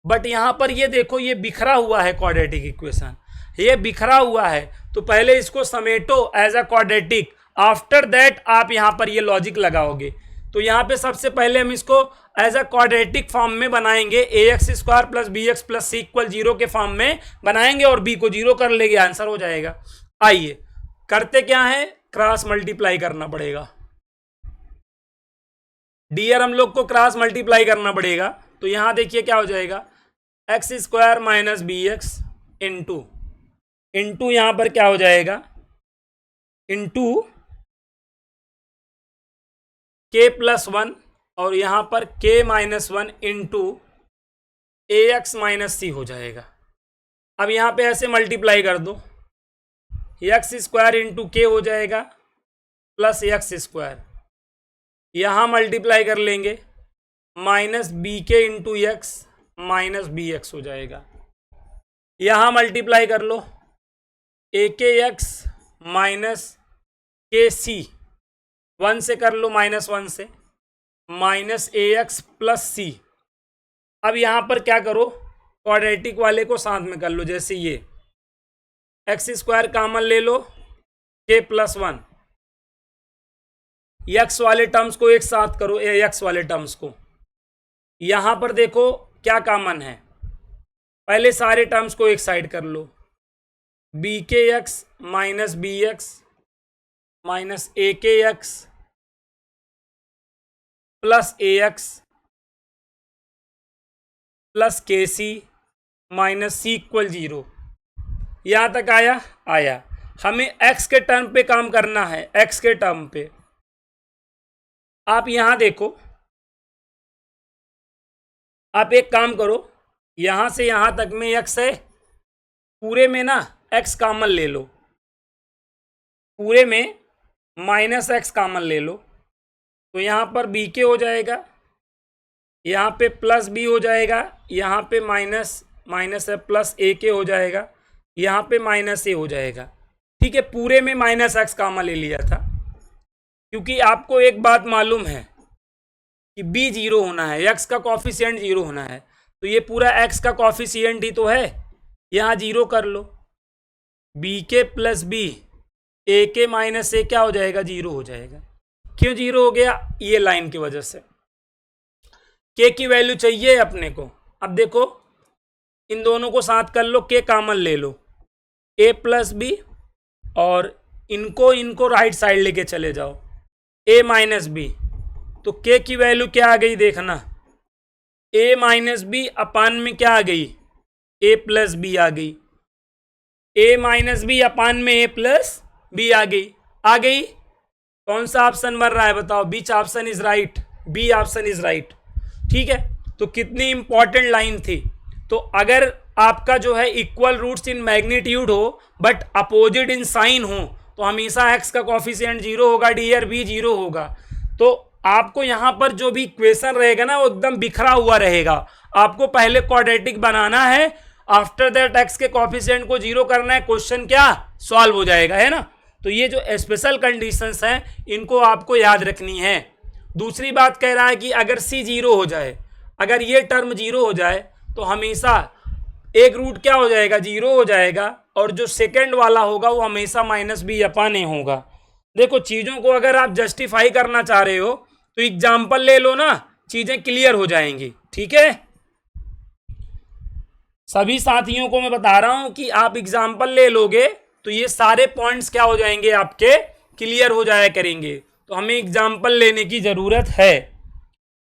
बट यहां पर ये देखो ये बिखरा हुआ है क्वाड्रेटिक इक्वेशन, ये बिखरा हुआ है, तो पहले इसको समेटो as a quadratic, after that आप यहां पर ये लॉजिक लगाओगे। तो यहां पे सबसे पहले हम इसको एज अ क्वाड्रेटिक फॉर्म में बनाएंगे, ax² plus bx plus c equal 0 के फॉर्म में बनाएंगे और b को 0 कर लेंगे, आंसर हो जाएगा। आइए करते क्या है, क्रॉस मल्टीप्लाई करना पड़ेगा डियर, हम लोग को क्रॉस मल्टीप्लाई करना पड़ेगा। तो यहां देखिए क्या हो जाएगा, x² माइनस bx इंटू यहां पर क्या हो जाएगा, इंटू k प्लस 1 और यहां पर k minus 1 into ax minus c हो जाएगा। अब यहां पे ऐसे मल्टीप्लाई कर दो, x² इंटू k हो जाएगा प्लस x², यहां मल्टीप्लाई कर लेंगे minus bk into x minus bx हो जाएगा। यहां मल्टीप्लाई कर लो akx माइनस kc, 1 से कर लो माइनस 1 से, माइनस ax प्लस c। अब यहां पर क्या करो, क्वाड्रेटिक वाले को साथ में कर लो, जैसे ये x² कॉमन ले लो, k प्लस 1, x वाले टर्म्स को एक साथ करो, x वाले टर्म्स को। यहां पर देखो क्या कॉमन है, पहले सारे टर्म्स को एक साइड कर लो, bkx minus bx minus akx plus ax plus kc minus c equal 0। यहां तक आया, आया। हमें x के टर्म पे काम करना है, x के टर्म पे। आप यहां देखो, आप एक काम करो, यहां से यहां तक में x है, पूरे में ना x कॉमन ले लो, पूरे में माइनस x कॉमन ले लो, तो यहां पर bk हो जाएगा, यहाँ पे प्लस b हो जाएगा, यहाँ पे माइनस माइनस है प्लस ak हो जाएगा, यहाँ पे माइनस a हो जाएगा। ठीक है, पूरे में माइनस x कॉमन ले लिया था, क्योंकि आपको एक बात मालूम है कि b 0 होना है, x का कॉफिशिएंट 0 होना है, तो ये पूरा x का कॉफिशिएंट ही तो है, यहाँ 0 कर लो, bk plus b ak minus a क्या हो जाएगा, 0 हो जाएगा। क्यों 0 हो गया, ये लाइन की वजह से। k की वैल्यू चाहिए अपने को। अब देखो इन दोनों को साथ कर लो, k कॉमन ले लो, a प्लस बी, और इनको राइट साइड लेके चले जाओ, a माइनस बी, तो k की वैल्यू क्या आ गई देखना, a माइनस बी अपान में क्या आ गई, a प्लस बी आ गई, a माइनस बी अपान में a प्लस बी आ गई, आ गई। कौन सा ऑप्शन बन रहा है बताओ, which option is right, B option is right. ठीक है, तो कितनी इंपॉर्टेंट लाइन थी। तो अगर आपका जो है इक्वल रूट्स इन मैग्नीट्यूड हो बट अपोजिट इन साइन हो, तो हमेशा x का कॉफिशिएंट 0 होगा, डियर b 0 होगा। तो आपको यहाँ पर जो भी इक्वेशन रहेगा ना, वो एकदम बिखरा हुआ रहेगा। आपको पहले क्वाड्रेटिक बनाना है, आफ्टर दैट x के कॉफिशिएंट को 0 करना है, क्वेश्चन क्या सॉल्व हो जाएगा, है ना। तो ये जो स्पेशल कंडीशंस हैं, इनको आपको याद रखनी है। दूसरी बात कह रहा है कि अगर c 0 हो जाए, अगर ये टर्म 0 हो जाए, तो हमेशा एक रूट क्या हो जाएगा, 0 हो जाएगा, और जो सेकंड वाला होगा वो हमेशा माइनस बी अपान ए होगा। देखो चीज़ों को अगर आप जस्टिफाई करना चाह रहे हो तो एग्जाम्पल ले लो ना, चीज़ें क्लियर हो जाएंगी। ठीक है, सभी साथियों को मैं बता रहा हूं कि आप एग्जाम्पल ले लोगे तो ये सारे पॉइंट्स क्या हो जाएंगे, आपके क्लियर हो जाया करेंगे। तो हमें एग्जाम्पल लेने की जरूरत है।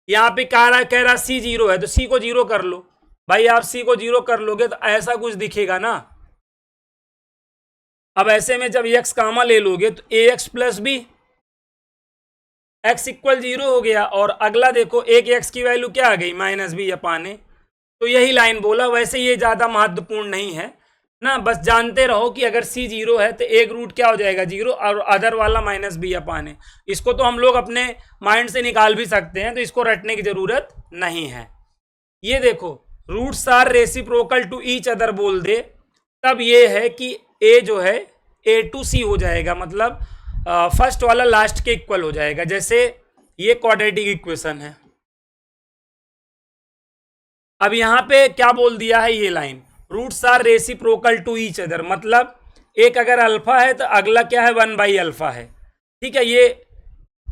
यहाँ पे कह रहा सी 0 है तो सी को 0 कर लो। भाई आप सी को 0 कर लोगे तो ऐसा कुछ दिखेगा ना। अब ऐसे में जब एक्स कामा ले लोगे तो a x plus b, x equal 0 हो गया। और अगला देखो एक एक्स की वैल्यू क्या आ गई माइनस बी अपान ए। तो यही लाइन बोला। वैसे ये ज़्यादा महत्वपूर्ण नहीं है ना, बस जानते रहो कि अगर सी 0 है तो एक रूट क्या हो जाएगा 0 और अदर वाला माइनस बी अपान ए। इसको तो हम लोग अपने माइंड से निकाल भी सकते हैं, तो इसको रटने की जरूरत नहीं है। ये देखो roots are reciprocal to each other बोल दे तब ये है कि ए जो है ए टू सी हो जाएगा, मतलब फर्स्ट वाला लास्ट के इक्वल हो जाएगा। जैसे ये क्वाड्रेटिक इक्वेशन है। अब यहां पे क्या बोल दिया है ये line, roots are reciprocal to each other, मतलब एक अगर अल्फा है तो अगला क्या है 1/अल्फा है। ठीक है, ये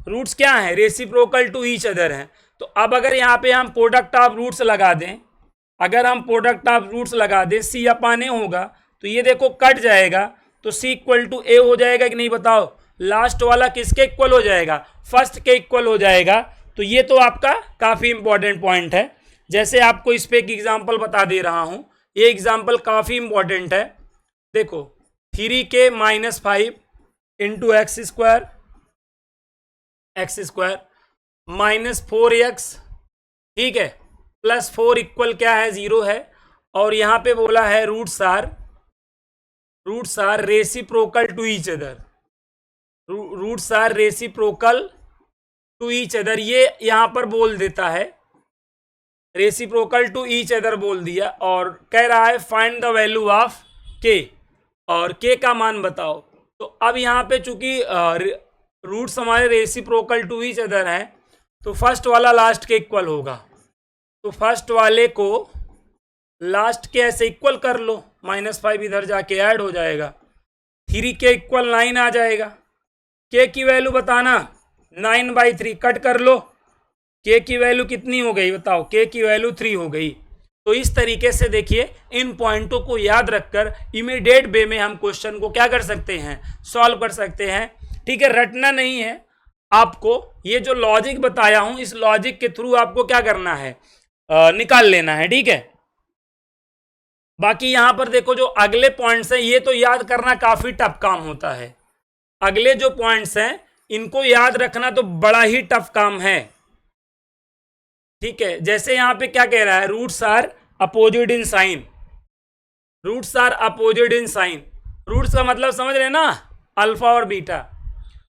रूट्स क्या है रेसिप्रोकल टू ईच अदर है। तो अब अगर यहाँ पे हम प्रोडक्ट ऑफ रूट्स लगा दें, अगर हम प्रोडक्ट ऑफ रूट्स लगा दें सी अपान ए होगा तो ये देखो कट जाएगा तो सी इक्वल टू ए हो जाएगा कि नहीं बताओ। लास्ट वाला किसके इक्वल हो जाएगा, फर्स्ट के इक्वल हो जाएगा। तो ये तो आपका काफ़ी इंपॉर्टेंट पॉइंट है। जैसे आपको इस पे एक एग्जाम्पल बता दे रहा हूँ, ये एग्जाम्पल काफ़ी इंपॉर्टेंट है। देखो 3k - 5 into x square -4x, ठीक है, +4 इक्वल क्या है 0 है। और यहाँ पे बोला है roots are reciprocal to each other, roots are reciprocal to each other, ये यहाँ पर बोल देता है रेसिप्रोकल टू ईच अदर बोल दिया। और कह रहा है फाइंड द वैल्यू ऑफ के, और के का मान बताओ। तो अब यहाँ पे चूंकि रूट्स हमारे रेसिप्रोकल टू ईच अदर है तो फर्स्ट वाला लास्ट के इक्वल होगा। तो फर्स्ट वाले को लास्ट के ऐसे इक्वल कर लो, -5 इधर जाके ऐड हो जाएगा, 3 के इक्वल 9 आ जाएगा। के की वैल्यू बताना 9/3 कट कर लो, के की वैल्यू कितनी हो गई बताओ, के की वैल्यू 3 हो गई। तो इस तरीके से देखिए इन पॉइंटों को याद रखकर इमीडिएट वे में हम क्वेश्चन को क्या कर सकते हैं, सॉल्व कर सकते हैं। ठीक है, रटना नहीं है आपको, ये जो लॉजिक बताया हूं इस लॉजिक के थ्रू आपको क्या करना है, निकाल लेना है। ठीक है, बाकी यहां पर देखो जो अगले पॉइंट्स हैं ये तो याद करना काफी टफ काम होता है। अगले जो पॉइंट्स हैं इनको याद रखना तो बड़ा ही टफ काम है। ठीक है, जैसे यहां पे क्या कह रहा है, roots are opposite in sign, roots are opposite in sign, roots का मतलब समझ रहे हैं ना, अल्फा और बीटा।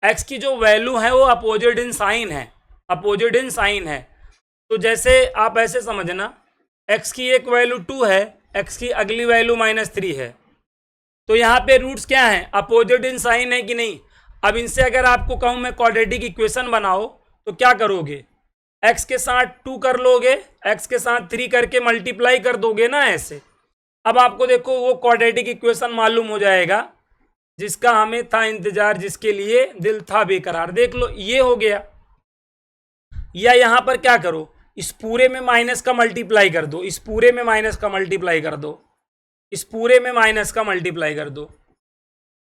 एक्स की जो वैल्यू है वो अपोजिट इन साइन है, अपोजिट इन साइन है। तो जैसे आप ऐसे समझना, एक्स की एक वैल्यू 2 है, एक्स की अगली वैल्यू -3 है। तो यहाँ पे रूट्स क्या हैं, अपोजिट इन साइन है कि नहीं। अब इनसे अगर आपको कहूँ मैं क्वाड्रेटिक इक्वेशन बनाओ तो क्या करोगे, एक्स के साथ 2 कर लोगे, एक्स के साथ 3 करके मल्टीप्लाई कर दोगे ना ऐसे। अब आपको देखो वो क्वाड्रेटिक इक्वेशन मालूम हो जाएगा जिसका हमें था इंतजार, जिसके लिए दिल था बेकरार। देख लो ये हो गया। या यहां पर क्या करो, इस पूरे में माइनस का मल्टीप्लाई कर दो, इस पूरे में माइनस का मल्टीप्लाई कर दो, इस पूरे में माइनस का मल्टीप्लाई कर दो।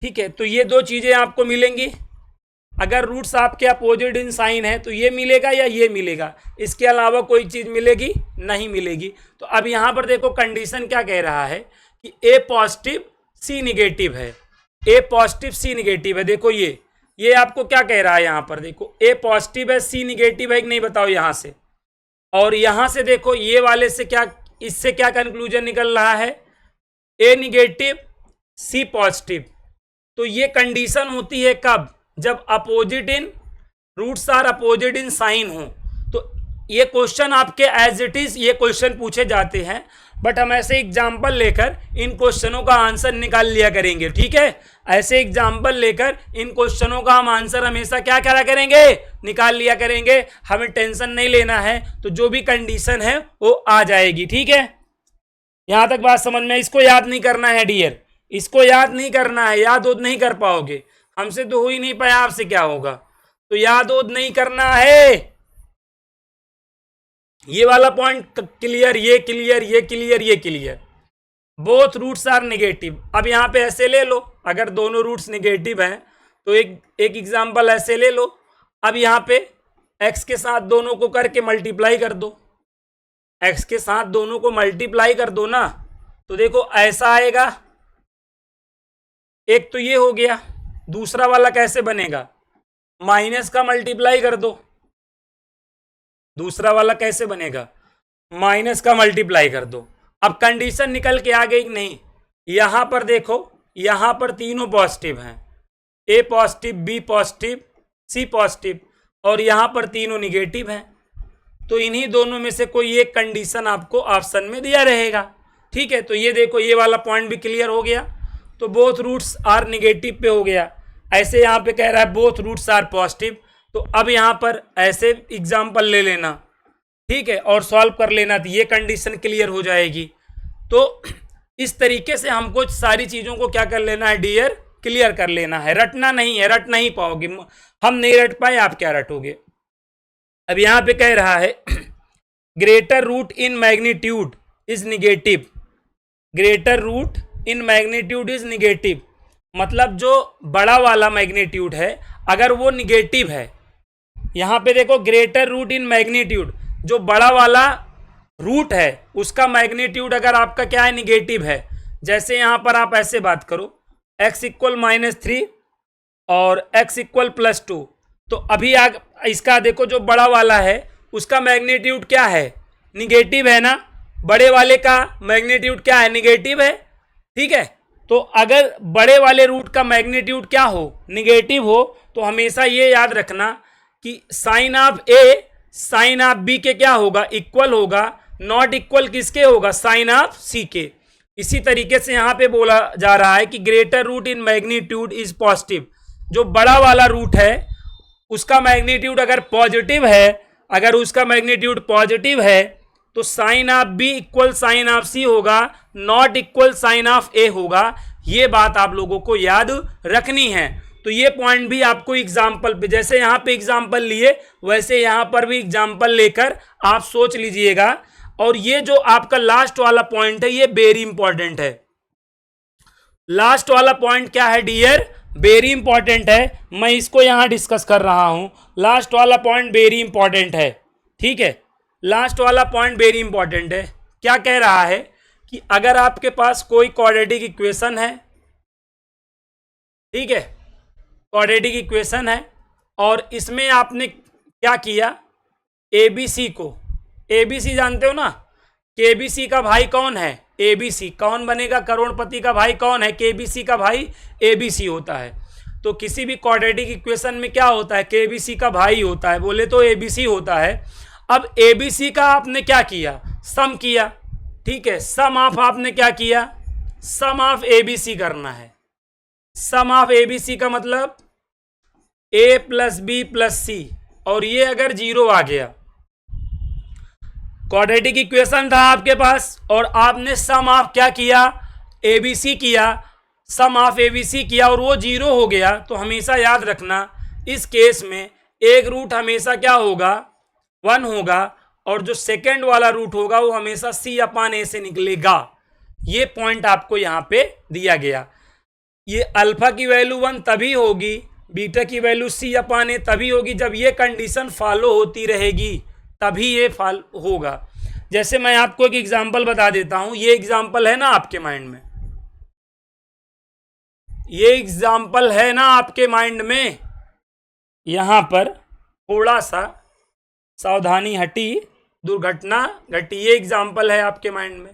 ठीक है, तो ये दो चीजें आपको मिलेंगी। अगर रूट्स आपके अपोजिट इन साइन है तो ये मिलेगा या ये मिलेगा, इसके अलावा कोई चीज मिलेगी नहीं मिलेगी। तो अब यहां पर देखो कंडीशन क्या कह रहा है कि ए पॉजिटिव सी निगेटिव है, ए पॉजिटिव सी निगेटिव है। देखो ये आपको क्या कह रहा है, यहां पर देखो ए पॉजिटिव है सी निगेटिव है कि नहीं बताओ यहां से। और यहां से देखो ये वाले से क्या, इससे क्या कंक्लूजन निकल रहा है, ए निगेटिव सी पॉजिटिव। तो ये कंडीशन होती है कब, जब opposite in roots are opposite in sign हो। तो ये क्वेश्चन आपके एज इट इज ये क्वेश्चन पूछे जाते हैं, बट हम ऐसे एग्जाम्पल लेकर इन क्वेश्चनों का आंसर निकाल लिया करेंगे। ठीक है, ऐसे एग्जाम्पल लेकर इन क्वेश्चनों का हम आंसर हमेशा क्या करा करेंगे, निकाल लिया करेंगे। हमें टेंशन नहीं लेना है, तो जो भी कंडीशन है वो आ जाएगी। ठीक है, यहां तक बात समझ में। इसको याद नहीं करना है डियर, इसको याद नहीं करना है, याद उद नहीं कर पाओगे, हमसे तो हो ही नहीं पाया, आपसे क्या होगा। तो याद उद नहीं करना है, ये वाला पॉइंट क्लियर, ये क्लियर, ये क्लियर, ये clear. Both roots are negative. अब यहां पे ऐसे ले लो, अगर दोनों रूट्स नेगेटिव हैं तो एक एग्जाम्पल ऐसे ले लो। अब यहाँ पे x के साथ दोनों को करके मल्टीप्लाई कर दो, x के साथ दोनों को मल्टीप्लाई कर दो ना, तो देखो ऐसा आएगा। एक तो ये हो गया, दूसरा वाला कैसे बनेगा, माइनस का मल्टीप्लाई कर दो। दूसरा वाला कैसे बनेगा, माइनस का मल्टीप्लाई कर दो। अब कंडीशन निकल के आ गई कि नहीं, यहां पर देखो, यहां पर तीनों पॉजिटिव हैं, ए पॉजिटिव, बी पॉजिटिव, सी पॉजिटिव, और यहां पर तीनों निगेटिव हैं। तो इन्हीं दोनों में से कोई एक कंडीशन आपको ऑप्शन में दिया रहेगा। ठीक है, तो ये देखो ये वाला पॉइंट भी क्लियर हो गया। तो बोथ रूट्स आर निगेटिव पे हो गया। ऐसे यहाँ पे कह रहा है बोथ रूट्स आर पॉजिटिव, तो अब यहाँ पर ऐसे एग्जाम्पल ले लेना, ठीक है, और सॉल्व कर लेना, तो ये कंडीशन क्लियर हो जाएगी। तो इस तरीके से हमको सारी चीज़ों को क्या कर लेना है डियर, क्लियर कर लेना है। रटना नहीं है, रट नहीं पाओगे, हम नहीं रट पाए, आप क्या रटोगे। अब यहाँ पे कह रहा है greater root in magnitude is negative, greater root in magnitude is negative, मतलब जो बड़ा वाला मैग्नीट्यूड है अगर वो निगेटिव है, यहाँ पे देखो ग्रेटर रूट इन मैग्नीट्यूड, जो बड़ा वाला रूट है उसका मैग्नीट्यूड अगर आपका क्या है, निगेटिव है। जैसे यहाँ पर आप ऐसे बात करो x इक्वल -3 और x इक्वल +2, तो अभी इसका देखो जो बड़ा वाला है उसका मैग्नीट्यूड क्या है, निगेटिव है ना, बड़े वाले का मैग्नीट्यूड क्या है, निगेटिव है। ठीक है, तो अगर बड़े वाले रूट का मैग्नीट्यूड क्या हो, निगेटिव हो, तो हमेशा ये याद रखना कि sign of A sign of B के क्या होगा, इक्वल होगा, नॉट इक्वल किसके होगा, साइन ऑफ सी के। इसी तरीके से यहाँ पे बोला जा रहा है कि greater root in magnitude is positive, जो बड़ा वाला रूट है उसका मैग्नीट्यूड अगर पॉजिटिव है, अगर उसका मैग्नीट्यूड पॉजिटिव है तो sign of b equal sign of c होगा, not equal sign of a होगा। ये बात आप लोगों को याद रखनी है। तो ये पॉइंट भी आपको एग्जाम्पल पे, जैसे यहाँ पे एग्जाम्पल लिए वैसे यहाँ पर भी एग्जाम्पल लेकर आप सोच लीजिएगा। और ये जो आपका लास्ट वाला पॉइंट है ये वेरी इंपॉर्टेंट है। लास्ट वाला पॉइंट क्या है डियर, वेरी इंपॉर्टेंट है, मैं इसको यहां डिस्कस कर रहा हूं। लास्ट वाला पॉइंट वेरी इंपॉर्टेंट है, ठीक है, लास्ट वाला पॉइंट वेरी इंपॉर्टेंट है। क्या कह रहा है कि अगर आपके पास कोई क्वाड्रेटिक इक्वेशन है, ठीक है, क्वाड्रेटिक इक्वेशन है और इसमें आपने क्या किया, एबीसी को, एबीसी जानते हो ना, केबीसी का भाई कौन है, एबीसी, कौन बनेगा, करोड़पति का भाई कौन है, केबीसी का भाई एबीसी होता है। तो किसी भी क्वाड्रेटिक इक्वेशन में क्या होता है, केबीसी का भाई होता है, बोले तो एबीसी होता है। अब एबीसी का आपने क्या किया, सम किया, ठीक है, सम ऑफ आपने क्या किया, सम ऑफ एबीसी करना है। सम ऑफ एबीसी का मतलब ए प्लस बी प्लस सी, और ये अगर जीरो आ गया, क्वाड्रेटिक इक्वेशन था आपके पास और आपने सम ऑफ क्या किया, एबीसी किया, सम ऑफ एबीसी किया और वो जीरो हो गया, तो हमेशा याद रखना इस केस में एक रूट हमेशा क्या होगा, 1 होगा, और जो सेकेंड वाला रूट होगा वो हमेशा c/a से निकलेगा। ये पॉइंट आपको यहाँ पे दिया गया। ये अल्फा की वैल्यू 1 तभी होगी, बीटा की वैल्यू c/a तभी होगी जब ये कंडीशन फॉलो होती रहेगी, तभी ये फॉल होगा। जैसे मैं आपको एक एग्जांपल बता देता हूं, ये एग्जांपल है ना आपके माइंड में, ये एग्जांपल है ना आपके माइंड में, यहां पर थोड़ा सा सावधानी हटी, दुर्घटना घटी, ये एग्जांपल है आपके माइंड में।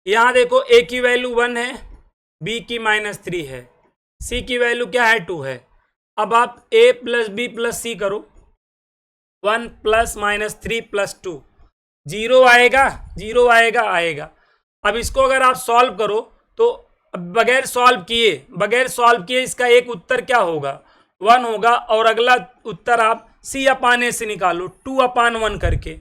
यहां देखो a की वैल्यू 1 है, b की -3 है, c की वैल्यू क्या है, 2 है। अब आप a प्लस बी प्लस सी करो, 1 प्लस -3 प्लस 2, जीरो आएगा, जीरो आएगा, आएगा। अब इसको अगर आप सॉल्व करो तो बगैर सॉल्व किए इसका एक उत्तर क्या होगा, 1 होगा, और अगला उत्तर आप c/a से निकालो 2/1 करके,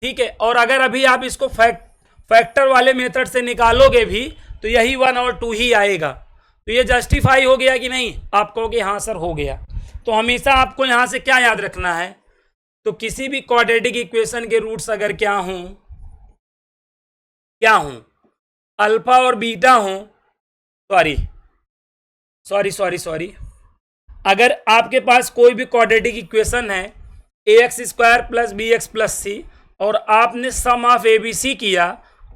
ठीक है। और अगर अभी आप इसको फैक्टर वाले मेथड से निकालोगे भी तो यही 1 और 2 ही आएगा। तो ये जस्टिफाई हो गया कि नहीं, आप कहोगे हाँ सर हो गया। तो हमेशा आपको यहाँ से क्या याद रखना है, तो किसी भी क्वाड्रेटिक इक्वेशन के रूट्स अगर क्या हों, अल्फा और बीटा हों, सॉरी, अगर आपके पास कोई भी क्वाड्रेटिक इक्वेशन है ax square plus b x plus c और आपने सम ऑफ ए बी सी किया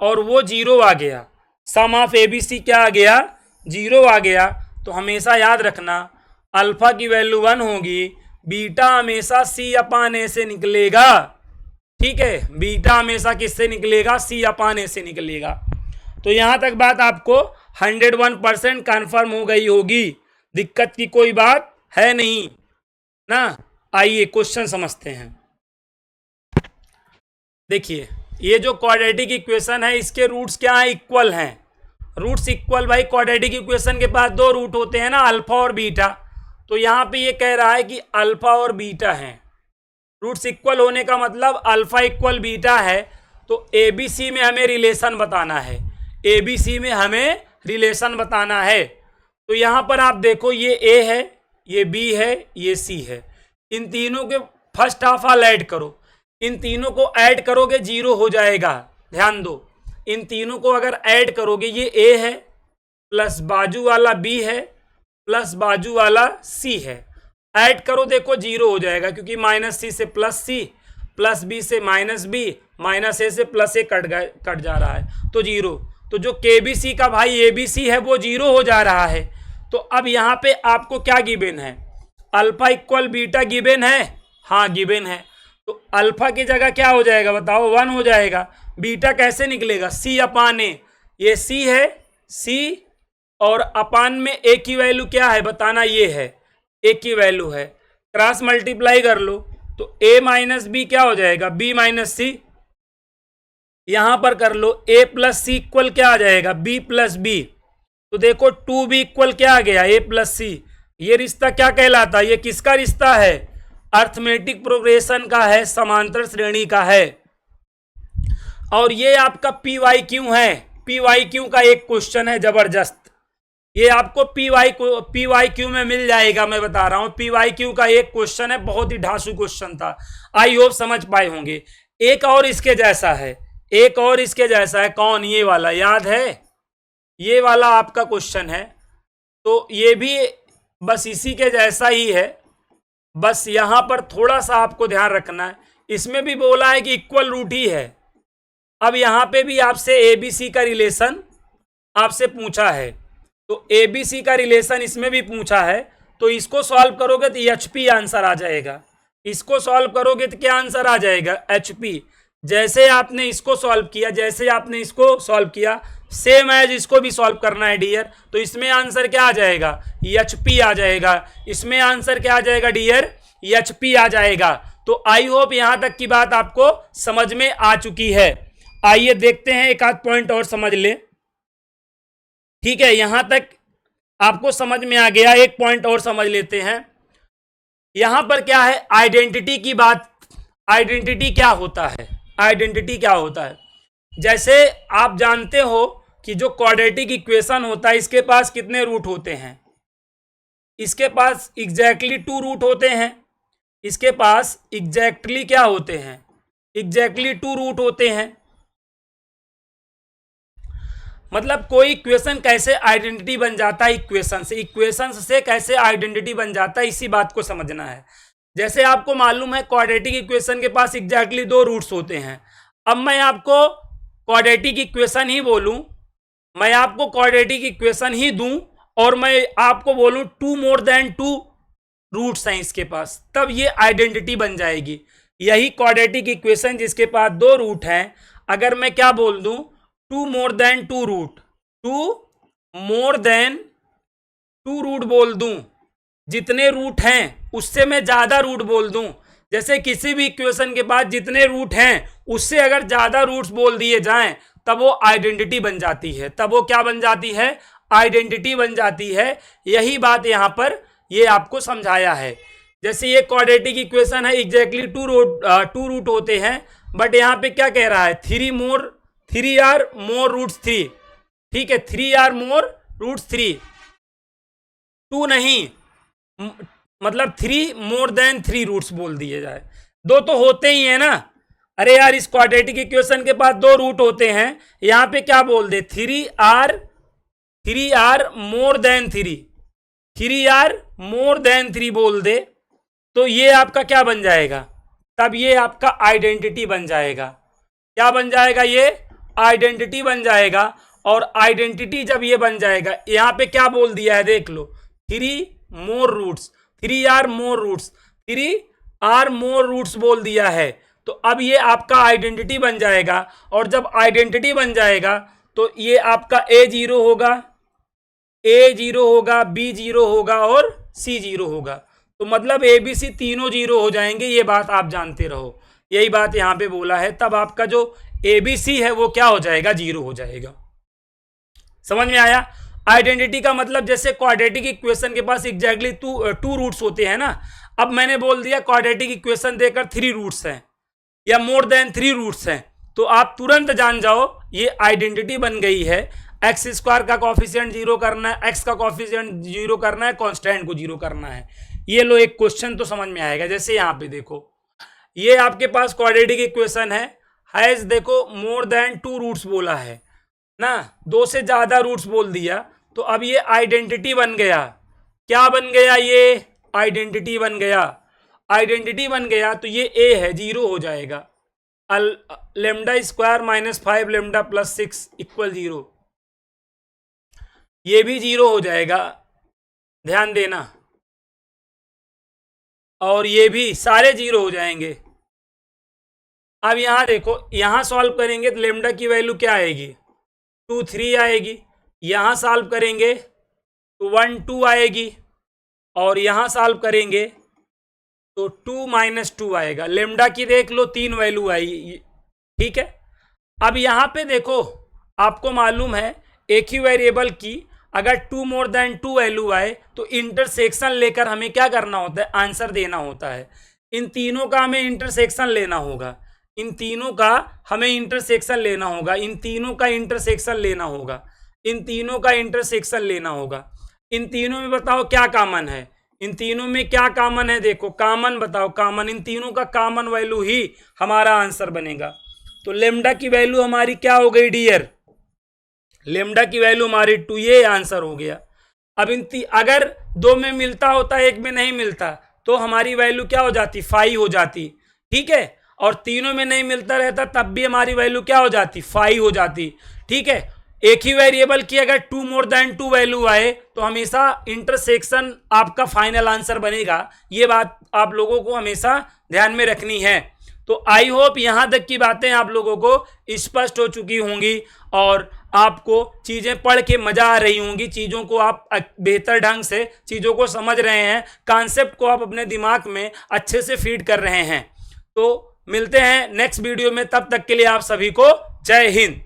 और वो जीरो आ गया, सम ऑफ ए बी सी क्या आ गया, जीरो आ गया, तो हमेशा याद रखना अल्फा की वैल्यू 1 होगी, बीटा हमेशा सी अपान ए से निकलेगा। ठीक है, बीटा हमेशा किससे निकलेगा, सी अपान ए से निकलेगा। तो यहां तक बात आपको 101% कन्फर्म हो गई होगी, दिक्कत की कोई बात है नहीं ना। आइए क्वेश्चन समझते हैं। देखिए ये जो क्वाड्रेटिक इक्वेशन है इसके रूट्स क्या है, इक्वल हैं। रूट्स इक्वल भाई, क्वाड्रेटिक इक्वेशन के पास दो रूट होते हैं ना, अल्फा और बीटा। तो यहाँ पे ये कह रहा है कि अल्फा और बीटा हैं, रूट्स इक्वल होने का मतलब अल्फा इक्वल बीटा है। तो एबीसी में हमें रिलेशन बताना है, एबीसी में हमें रिलेशन बताना है। तो यहाँ पर आप देखो ये ए है, ये बी है, ये सी है, इन तीनों के फर्स्ट हाफ आल ऐड करो, इन तीनों को ऐड करोगे जीरो हो जाएगा। ध्यान दो, इन तीनों को अगर ऐड करोगे, ये ए है प्लस बाजू वाला बी है प्लस बाजू वाला सी है, ऐड करो देखो जीरो हो जाएगा, क्योंकि माइनस सी से प्लस सी, प्लस बी से माइनस बी, माइनस ए से प्लस ए कट जा रहा है तो जीरो। तो जो के बी सी का भाई ए बी सी है वो जीरो हो जा रहा है। तो अब यहाँ पे आपको क्या गिवन है, अल्फा इक्वल बीटा गिवन है, हाँ गिवन है। तो अल्फा की जगह क्या हो जाएगा बताओ, 1 हो जाएगा। बीटा कैसे निकलेगा, सी अपान ए, ये सी है, सी और अपान में ए की वैल्यू क्या है बताना, ये है ए की वैल्यू है, क्रॉस मल्टीप्लाई कर लो तो ए माइनस बी क्या हो जाएगा, बी माइनस सी। यहां पर कर लो ए प्लस सी इक्वल क्या आ जाएगा, बी प्लस बी। तो देखो 2b इक्वल क्या आ गया, ए प्लस सी। ये रिश्ता क्या कहलाता है, ये किसका रिश्ता है, अर्थमेटिक प्रोग्रेशन का है, समांतर श्रेणी का है। और ये आपका पी वाई क्यू है, पी वाई क्यू का एक क्वेश्चन है जबरदस्त, ये आपको पी वाई क्यू में मिल जाएगा, मैं बता रहा हूं। पी वाई क्यू का एक क्वेश्चन है, बहुत ही ढांसू क्वेश्चन था, आई होप समझ पाए होंगे। एक और इसके जैसा है, एक और इसके जैसा है, कौन, ये वाला याद है, ये वाला आपका क्वेश्चन है। तो ये भी बस इसी के जैसा ही है, बस यहां पर थोड़ा सा आपको ध्यान रखना है, इसमें भी बोला है कि इक्वल रूट ही है। अब यहां पे भी आपसे एबीसी का रिलेशन आपसे पूछा है, तो एबीसी का रिलेशन इसमें भी पूछा है। तो इसको सॉल्व करोगे तो एचपी आंसर आ जाएगा, इसको सॉल्व करोगे तो क्या आंसर आ जाएगा, एचपी। जैसे आपने इसको सॉल्व किया, जैसे आपने इसको सॉल्व किया, सेम एज इसको भी सॉल्व करना है डियर। तो इसमें आंसर क्या आ जाएगा, एचपी आ जाएगा, इसमें आंसर क्या आ जाएगा डियर, एचपी आ जाएगा। तो आई होप यहां तक की बात आपको समझ में आ चुकी है। आइए देखते हैं, एक आध पॉइंट और समझ ले। ठीक है, यहां तक आपको समझ में आ गया, एक पॉइंट और समझ लेते हैं। यहां पर क्या है, आइडेंटिटी की बात। आइडेंटिटी क्या होता है, आइडेंटिटी क्या होता है, जैसे आप जानते हो कि जो क्वाड्रेटिक इक्वेशन होता है इसके पास कितने रूट होते हैं, इसके पास एग्जैक्टली 2 रूट होते हैं, इसके पास एग्जैक्टली क्या होते हैं, एग्जैक्टली 2 रूट होते हैं। मतलब कोई इक्वेशन कैसे आइडेंटिटी बन जाता है, इक्वेशन से कैसे आइडेंटिटी बन जाता है, इसी बात को समझना है। जैसे आपको मालूम है क्वाड्रेटिक इक्वेशन के पास एग्जैक्टली 2 रूट्स होते हैं। अब मैं आपको क्वाड्रेटिक इक्वेशन ही बोलूं, मैं आपको क्वाड्रेटिक इक्वेशन ही दूं और मैं आपको बोलूं 2 मोर देन 2 रूट्स हैं इसके पास, तब ये आइडेंटिटी बन जाएगी। यही क्वाड्रेटिक इक्वेशन जिसके पास 2 रूट हैं, अगर मैं क्या बोल दूं 2 more than 2 root, 2 more than 2 root बोल दूं, जितने रूट हैं उससे मैं ज्यादा रूट बोल दूं। जैसे किसी भी इक्वेशन के पास जितने रूट हैं उससे अगर ज्यादा रूट्स बोल दिए जाएं तब वो आइडेंटिटी बन जाती है, तब वो क्या बन जाती है, आइडेंटिटी बन जाती है। यही बात यहां पर ये आपको समझाया है। जैसे ये क्वाड्रेटिक इक्वेशन है, एग्जैक्टली 2 रूट होते हैं, बट यहां पे क्या कह रहा है, 3 आर मोर रूट्स 3। ठीक है, 3 आर मोर रूट्स 3, 2 नहीं, मतलब 3 मोर देन 3 रूट्स बोल दिए जाए। 2 तो होते ही है ना, अरे यार इस क्वाड्रेटिक इक्वेशन के पास 2 रूट होते हैं, यहां पे क्या बोल दे, 3 are more than 3, 3 are more than 3 बोल दे तो ये आपका क्या बन जाएगा, तब ये आपका आइडेंटिटी बन जाएगा। क्या बन जाएगा, ये आइडेंटिटी बन जाएगा। और आइडेंटिटी जब ये बन जाएगा, यहां पे क्या बोल दिया है देख लो, 3 more roots, 3 are more roots, 3 are more roots बोल दिया है। तो अब ये आपका आइडेंटिटी बन जाएगा। और जब आइडेंटिटी बन जाएगा तो ये आपका A0 होगा, A0 होगा, B0 होगा और C0 होगा। तो मतलब ABC तीनों 0 हो जाएंगे, ये बात आप जानते रहो। यही बात यहां पे बोला है, तब आपका जो ABC है वो क्या हो जाएगा, 0 हो जाएगा। समझ में आया। आइडेंटिटी का मतलब जैसे क्वाड्रेटिक इक्वेशन के पास एग्जैक्टली टू रूट्स होते हैं ना, अब मैंने बोल दिया क्वाड्रेटिक इक्वेशन देकर 3 रूट्स हैं या मोर देन 3 रूट्स हैं, तो आप तुरंत जान जाओ ये आइडेंटिटी बन गई है। एक्स स्क्वायर का कॉफिशिएंट 0 करना है, एक्स का कॉफिशिएंट 0 करना है, कांस्टेंट को 0 करना है। ये लो एक क्वेश्चन तो समझ में आएगा। जैसे यहाँ पे देखो, ये आपके पास क्वाड्रेटिक इक्वेशन है, हैज देखो मोर देन 2 रूट्स बोला है ना, 2 से ज्यादा रूट्स बोल दिया, तो अब ये आइडेंटिटी बन गया। क्या बन गया, ये आइडेंटिटी बन गया। आइडेंटिटी बन गया तो ये ए है, 0 हो जाएगा। Lambda square -5 lambda plus 6 equal 0, ये भी 0 हो जाएगा, ध्यान देना। और ये भी सारे 0 हो जाएंगे। अब यहां देखो, यहां सॉल्व करेंगे तो लेमडा की वैल्यू क्या आएगी, 2 3 आएगी। यहां सॉल्व करेंगे तो 1 2 आएगी, और यहां सॉल्व करेंगे तो 2 - 2 आएगा। लेमडा की देख लो 3 वैल्यू आई, ठीक है। अब यहां पे देखो, आपको मालूम है एक ही वेरिएबल की अगर 2 मोर देन 2 वैल्यू आए तो इंटरसेक्शन लेकर हमें क्या करना होता है, आंसर देना होता है। इन तीनों का हमें इंटरसेक्शन लेना होगा, इन तीनों का हमें इंटरसेक्शन लेना होगा, इन तीनों का इंटरसेक्शन लेना होगा, इन तीनों का इंटरसेक्शन लेना होगा। इन तीनों में बताओ क्या कॉमन है, इन तीनों में क्या कॉमन है, देखो कॉमन बताओ, कॉमन, इन तीनों का कॉमन वैल्यू ही हमारा आंसर बनेगा। तो लेमडा की वैल्यू हमारी क्या हो गई डियर, लेमडा की वैल्यू हमारी 2, ये आंसर हो गया। अब अगर 2 में मिलता होता, 1 में नहीं मिलता, तो हमारी वैल्यू क्या हो जाती, 5 हो जाती, ठीक है। और तीनों में नहीं मिलता रहता तब भी हमारी वैल्यू क्या हो जाती, 5 हो जाती, ठीक है। एक ही वेरिएबल की अगर 2 मोर देन 2 वैल्यू आए तो हमेशा इंटरसेक्शन आपका फाइनल आंसर बनेगा। ये बात आप लोगों को हमेशा ध्यान में रखनी है। तो आई होप यहां तक की बातें आप लोगों को स्पष्ट हो चुकी होंगी और आपको चीजें पढ़ के मजा आ रही होंगी, चीजों को आप बेहतर ढंग से चीजों को समझ रहे हैं, कॉन्सेप्ट को आप अपने दिमाग में अच्छे से फीड कर रहे हैं। तो मिलते हैं नेक्स्ट वीडियो में, तब तक के लिए आप सभी को जय हिंद।